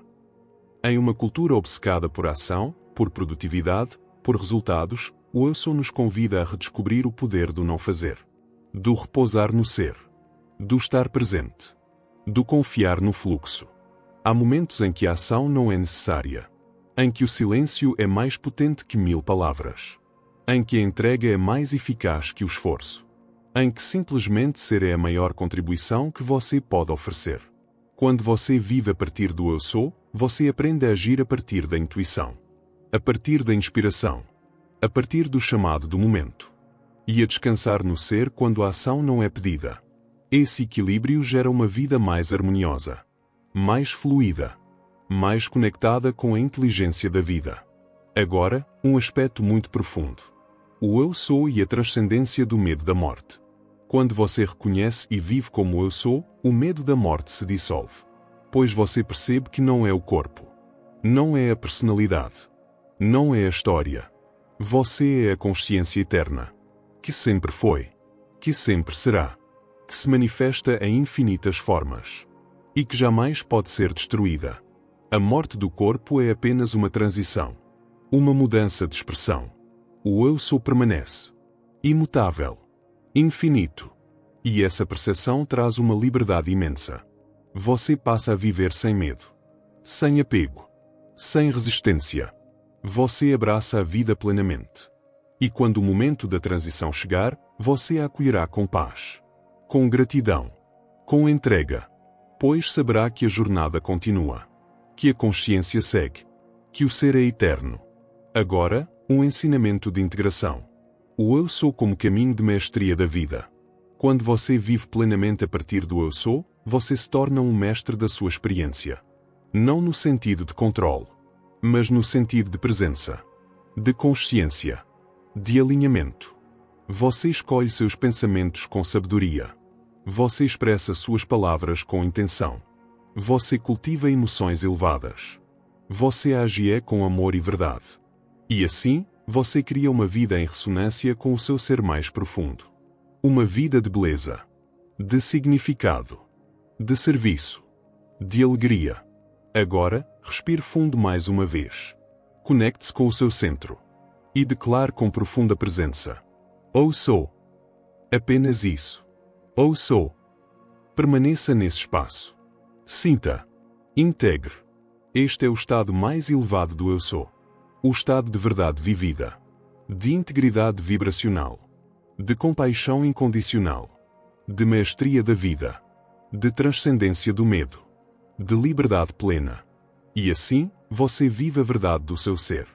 Em uma cultura obcecada por ação, por produtividade, por resultados, o eu sou nos convida a redescobrir o poder do não fazer. Do repousar no ser. Do estar presente. Do confiar no fluxo. Há momentos em que a ação não é necessária. Em que o silêncio é mais potente que 1000 palavras. Em que a entrega é mais eficaz que o esforço. Em que simplesmente ser é a maior contribuição que você pode oferecer. Quando você vive a partir do eu sou, você aprende a agir a partir da intuição. A partir da inspiração. A partir do chamado do momento. E a descansar no ser quando a ação não é pedida. Esse equilíbrio gera uma vida mais harmoniosa. Mais fluida. Mais conectada com a inteligência da vida. Agora, um aspecto muito profundo. O eu sou e a transcendência do medo da morte. Quando você reconhece e vive como eu sou, o medo da morte se dissolve. Pois você percebe que não é o corpo. Não é a personalidade. Não é a história. Você é a consciência eterna. Que sempre foi. Que sempre será. Que se manifesta em infinitas formas. E que jamais pode ser destruída. A morte do corpo é apenas uma transição. Uma mudança de expressão. O eu sou permanece. Imutável. Infinito. E essa percepção traz uma liberdade imensa. Você passa a viver sem medo. Sem apego. Sem resistência. Você abraça a vida plenamente. E quando o momento da transição chegar, você a acolherá com paz. Com gratidão. Com entrega. Pois saberá que a jornada continua. Que a consciência segue. Que o ser é eterno. Agora, um ensinamento de integração. O eu sou como caminho de maestria da vida. Quando você vive plenamente a partir do eu sou, você se torna um mestre da sua experiência. Não no sentido de controle, mas no sentido de presença, de consciência, de alinhamento. Você escolhe seus pensamentos com sabedoria. Você expressa suas palavras com intenção. Você cultiva emoções elevadas. Você age com amor e verdade. E assim, você cria uma vida em ressonância com o seu ser mais profundo. Uma vida de beleza, de significado, de serviço, de alegria. Agora, respire fundo mais uma vez. Conecte-se com o seu centro. E declare com profunda presença: Eu sou. Apenas isso. Eu sou. Permaneça nesse espaço. Sinta. Integre. Este é o estado mais elevado do Eu sou. O estado de verdade vivida. De integridade vibracional. De compaixão incondicional. De maestria da vida. De transcendência do medo. De liberdade plena. E assim, você vive a verdade do seu ser.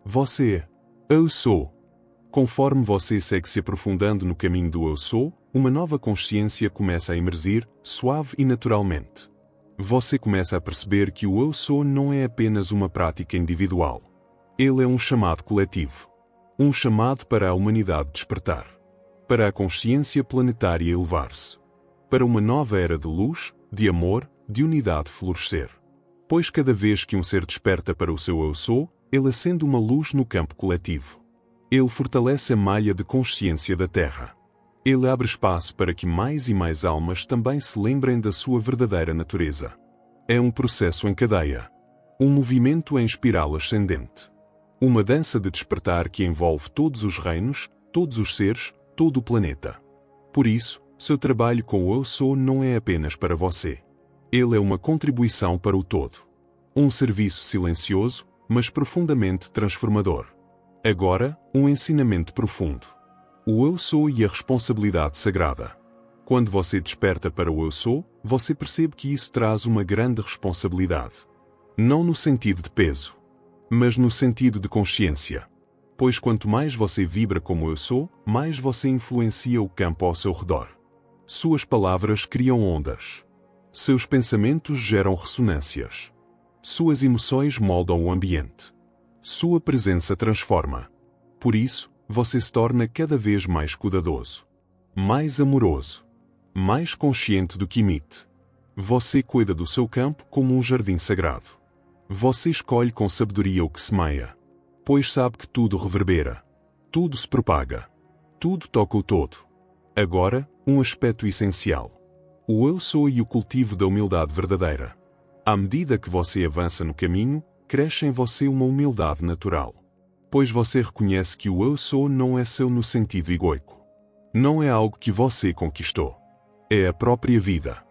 Você é. Eu sou. Conforme você segue se aprofundando no caminho do Eu sou, uma nova consciência começa a emergir, suave e naturalmente. Você começa a perceber que o Eu sou não é apenas uma prática individual. Ele é um chamado coletivo. Um chamado para a humanidade despertar. Para a consciência planetária elevar-se. Para uma nova era de luz, de amor, de unidade florescer. Pois cada vez que um ser desperta para o seu Eu sou, ele acende uma luz no campo coletivo. Ele fortalece a malha de consciência da Terra. Ele abre espaço para que mais e mais almas também se lembrem da sua verdadeira natureza. É um processo em cadeia. Um movimento em espiral ascendente. Uma dança de despertar que envolve todos os reinos, todos os seres, todo o planeta. Por isso, seu trabalho com o Eu sou não é apenas para você. Ele é uma contribuição para o todo. Um serviço silencioso, mas profundamente transformador. Agora, um ensinamento profundo. O Eu sou e a responsabilidade sagrada. Quando você desperta para o Eu sou, você percebe que isso traz uma grande responsabilidade. Não no sentido de peso, mas no sentido de consciência. Pois quanto mais você vibra como Eu sou, mais você influencia o campo ao seu redor. Suas palavras criam ondas. Seus pensamentos geram ressonâncias. Suas emoções moldam o ambiente. Sua presença transforma. Por isso, você se torna cada vez mais cuidadoso. Mais amoroso. Mais consciente do que emite. Você cuida do seu campo como um jardim sagrado. Você escolhe com sabedoria o que semeia. Pois sabe que tudo reverbera. Tudo se propaga. Tudo toca o todo. Agora, um aspecto essencial. O Eu sou e o cultivo da humildade verdadeira. À medida que você avança no caminho, cresce em você uma humildade natural. Pois você reconhece que o Eu sou não é seu no sentido egoico. Não é algo que você conquistou. É a própria vida.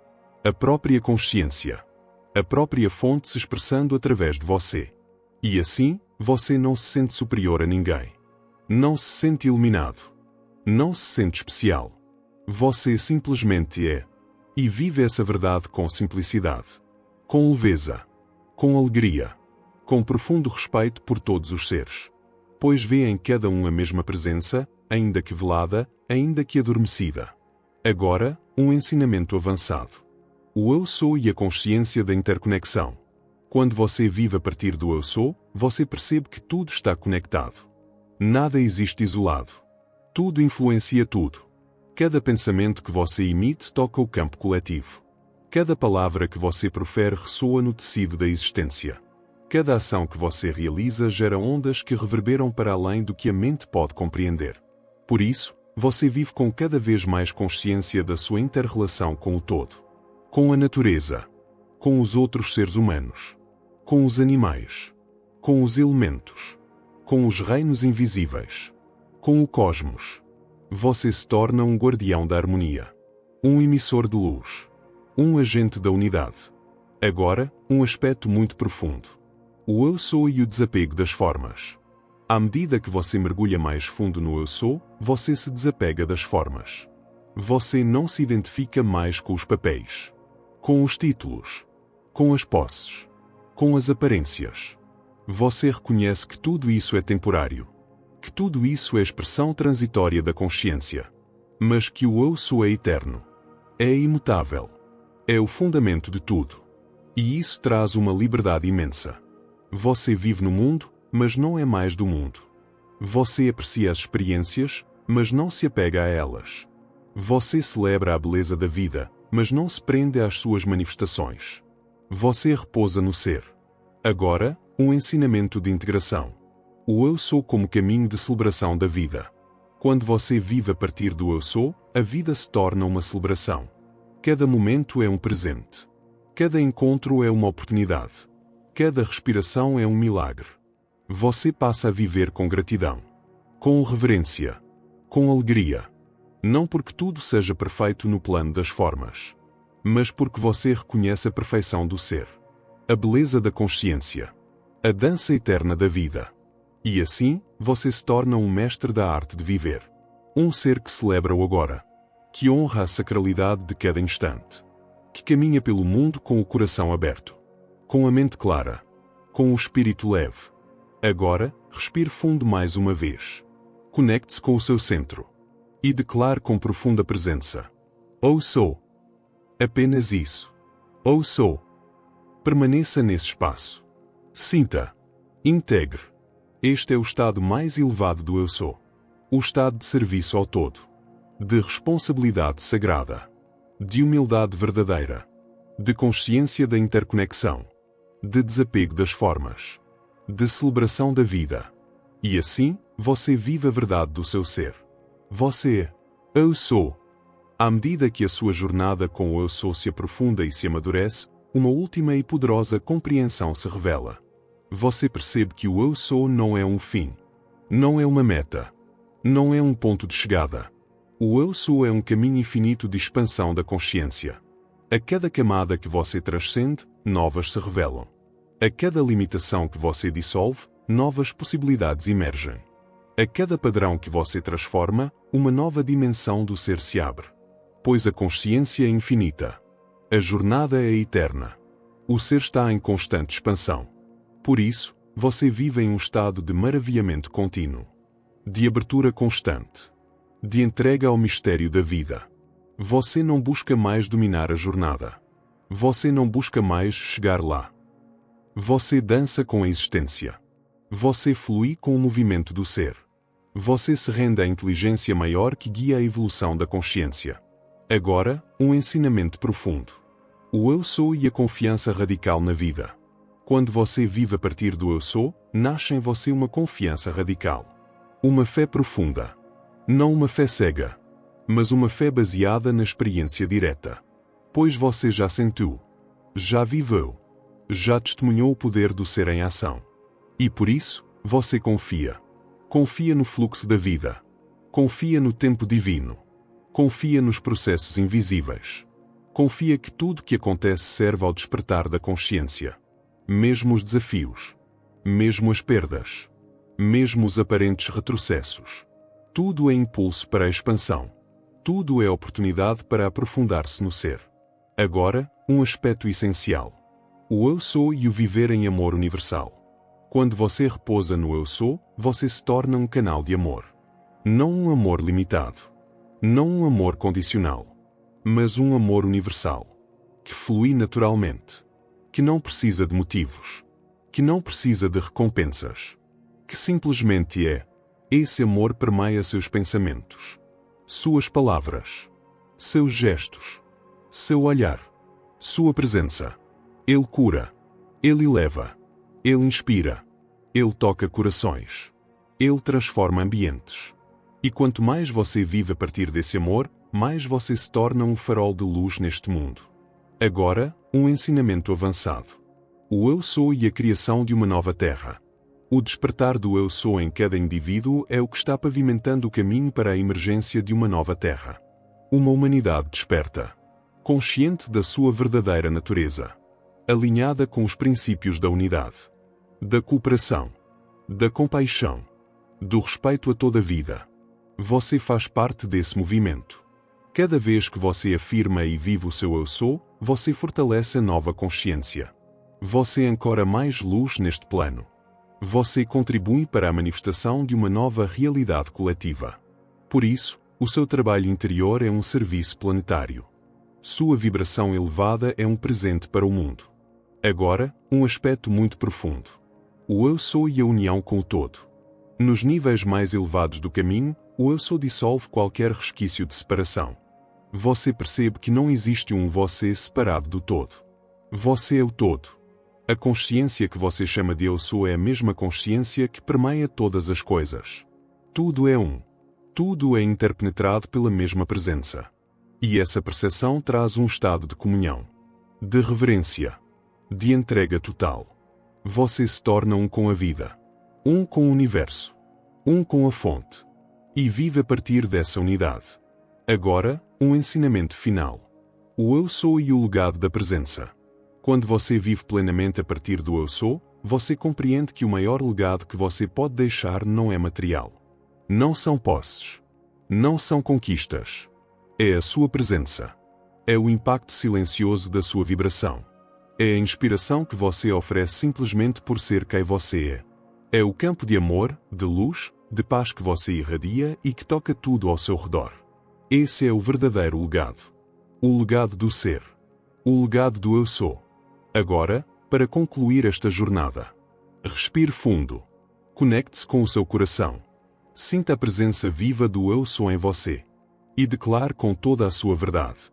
A própria consciência. A própria fonte se expressando através de você. E assim, você não se sente superior a ninguém. Não se sente iluminado. Não se sente especial. Você simplesmente é. E vive essa verdade com simplicidade. Com leveza. Com alegria. Com profundo respeito por todos os seres. Pois vê em cada um a mesma presença, ainda que velada, ainda que adormecida. Agora, um ensinamento avançado. O Eu sou e a consciência da interconexão. Quando você vive a partir do Eu sou, você percebe que tudo está conectado. Nada existe isolado. Tudo influencia tudo. Cada pensamento que você emite toca o campo coletivo. Cada palavra que você profere ressoa no tecido da existência. Cada ação que você realiza gera ondas que reverberam para além do que a mente pode compreender. Por isso, você vive com cada vez mais consciência da sua inter-relação com o todo. Com a natureza. Com os outros seres humanos. Com os animais. Com os elementos. Com os reinos invisíveis. Com o cosmos. Você se torna um guardião da harmonia. Um emissor de luz. Um agente da unidade. Agora, um aspecto muito profundo. O Eu sou e o desapego das formas. À medida que você mergulha mais fundo no Eu sou, você se desapega das formas. Você não se identifica mais com os papéis. Com os títulos. Com as posses. Com as aparências. Você reconhece que tudo isso é temporário. Que tudo isso é expressão transitória da consciência. Mas que o Eu sou é eterno. É imutável. É o fundamento de tudo. E isso traz uma liberdade imensa. Você vive no mundo, mas não é mais do mundo. Você aprecia as experiências, mas não se apega a elas. Você celebra a beleza da vida, mas não se prende às suas manifestações. Você repousa no ser. Agora, Um ensinamento de integração. O eu sou como caminho de celebração da vida. Quando você vive a partir do eu sou, a vida se torna uma celebração. Cada momento é um presente. Cada encontro é uma oportunidade. Cada respiração é um milagre. Você passa a viver com gratidão, com reverência, com alegria. Não porque tudo seja perfeito no plano das formas, mas porque você reconhece a perfeição do ser, a beleza da consciência, a dança eterna da vida. E assim, você se torna um mestre da arte de viver. Um ser que celebra o agora, que honra a sacralidade de cada instante, que caminha pelo mundo com o coração aberto, com a mente clara, com o espírito leve. Agora, respire fundo mais uma vez. Conecte-se com o seu centro e declare com profunda presença: Eu sou. Apenas isso. Eu sou. Permaneça nesse espaço. Sinta. Integre. Este é o estado mais elevado do eu sou. O estado de serviço ao todo. De responsabilidade sagrada. De humildade verdadeira. De consciência da interconexão. De desapego das formas. De celebração da vida. E assim, você vive a verdade do seu ser. Você é. Eu sou. À medida que a sua jornada com o eu sou se aprofunda e se amadurece, uma última e poderosa compreensão se revela. Você percebe que o eu sou não é um fim. Não é uma meta. Não é um ponto de chegada. O eu sou é um caminho infinito de expansão da consciência. A cada camada que você transcende, novas se revelam. A cada limitação que você dissolve, novas possibilidades emergem. A cada padrão que você transforma, uma nova dimensão do ser se abre. Pois a consciência é infinita. A jornada é eterna. O ser está em constante expansão. Por isso, você vive em um estado de maravilhamento contínuo, de abertura constante, de entrega ao mistério da vida. Você não busca mais dominar a jornada. Você não busca mais chegar lá. Você dança com a existência. Você flui com o movimento do ser. Você se rende à inteligência maior que guia a evolução da consciência. Agora, um ensinamento profundo. O eu sou e a confiança radical na vida. Quando você vive a partir do eu sou, nasce em você uma confiança radical. Uma fé profunda. Não uma fé cega, mas uma fé baseada na experiência direta. Pois você já sentiu, já viveu, já testemunhou o poder do ser em ação. E por isso, você confia. Confia no fluxo da vida. Confia no tempo divino. Confia nos processos invisíveis. Confia que tudo que acontece serve ao despertar da consciência. Mesmo os desafios. Mesmo as perdas. Mesmo os aparentes retrocessos. Tudo é impulso para a expansão. Tudo é oportunidade para aprofundar-se no ser. Agora, um aspecto essencial. O eu sou e o viver em amor universal. Quando você repousa no eu sou, você se torna um canal de amor. Não um amor limitado. Não um amor condicional. Mas um amor universal. Que flui naturalmente. Que não precisa de motivos. Que não precisa de recompensas. Que simplesmente é. Esse amor permeia seus pensamentos. Suas palavras. Seus gestos. Seu olhar. Sua presença. Ele cura. Ele eleva. Ele inspira. Ele toca corações. Ele transforma ambientes. E quanto mais você vive a partir desse amor, mais você se torna um farol de luz neste mundo. Agora, um ensinamento avançado. O eu sou e a criação de uma nova terra. O despertar do eu sou em cada indivíduo é o que está pavimentando o caminho para a emergência de uma nova terra. Uma humanidade desperta. Consciente da sua verdadeira natureza. Alinhada com os princípios da unidade. Da cooperação. Da compaixão. Do respeito a toda a vida. Você faz parte desse movimento. Cada vez que você afirma e vive o seu eu sou, você fortalece a nova consciência. Você ancora mais luz neste plano. Você contribui para a manifestação de uma nova realidade coletiva. Por isso, o seu trabalho interior é um serviço planetário. Sua vibração elevada é um presente para o mundo. Agora, um aspecto muito profundo. O eu sou e a união com o todo. Nos níveis mais elevados do caminho, o eu sou dissolve qualquer resquício de separação. Você percebe que não existe um você separado do todo. Você é o todo. A consciência que você chama de eu sou é a mesma consciência que permeia todas as coisas. Tudo é um. Tudo é interpenetrado pela mesma presença. E essa percepção traz um estado de comunhão, de reverência, de entrega total. Você se torna um com a vida, um com o universo, um com a fonte. E vive a partir dessa unidade. Agora, um ensinamento final. O eu sou e o legado da presença. Quando você vive plenamente a partir do eu sou, você compreende que o maior legado que você pode deixar não é material. Não são posses. Não são conquistas. É a sua presença. É o impacto silencioso da sua vibração. É a inspiração que você oferece simplesmente por ser quem você é. É o campo de amor, de luz, de paz que você irradia e que toca tudo ao seu redor. Esse é o verdadeiro legado. O legado do ser. O legado do eu sou. Agora, para concluir esta jornada, respire fundo. Conecte-se com o seu coração. Sinta a presença viva do eu sou em você. E declare com toda a sua verdade.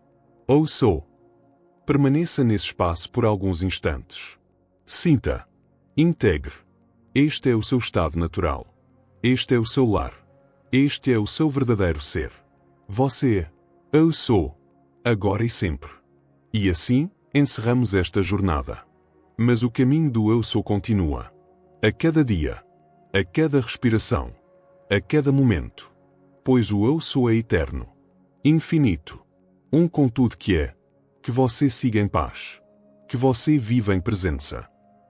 Eu sou. Permaneça nesse espaço por alguns instantes. Sinta. Integre. Este é o seu estado natural. Este é o seu lar. Este é o seu verdadeiro ser. Você é. Eu sou. Agora e sempre. E assim, encerramos esta jornada. Mas o caminho do eu sou continua. A cada dia. A cada respiração. A cada momento. Pois o eu sou é eterno. Infinito. Um com tudo que é. Que você siga em paz. Que você viva em presença.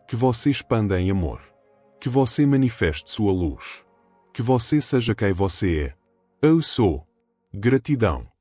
Que você expanda em amor. Que você manifeste sua luz. Que você seja quem você é. Eu sou. Gratidão.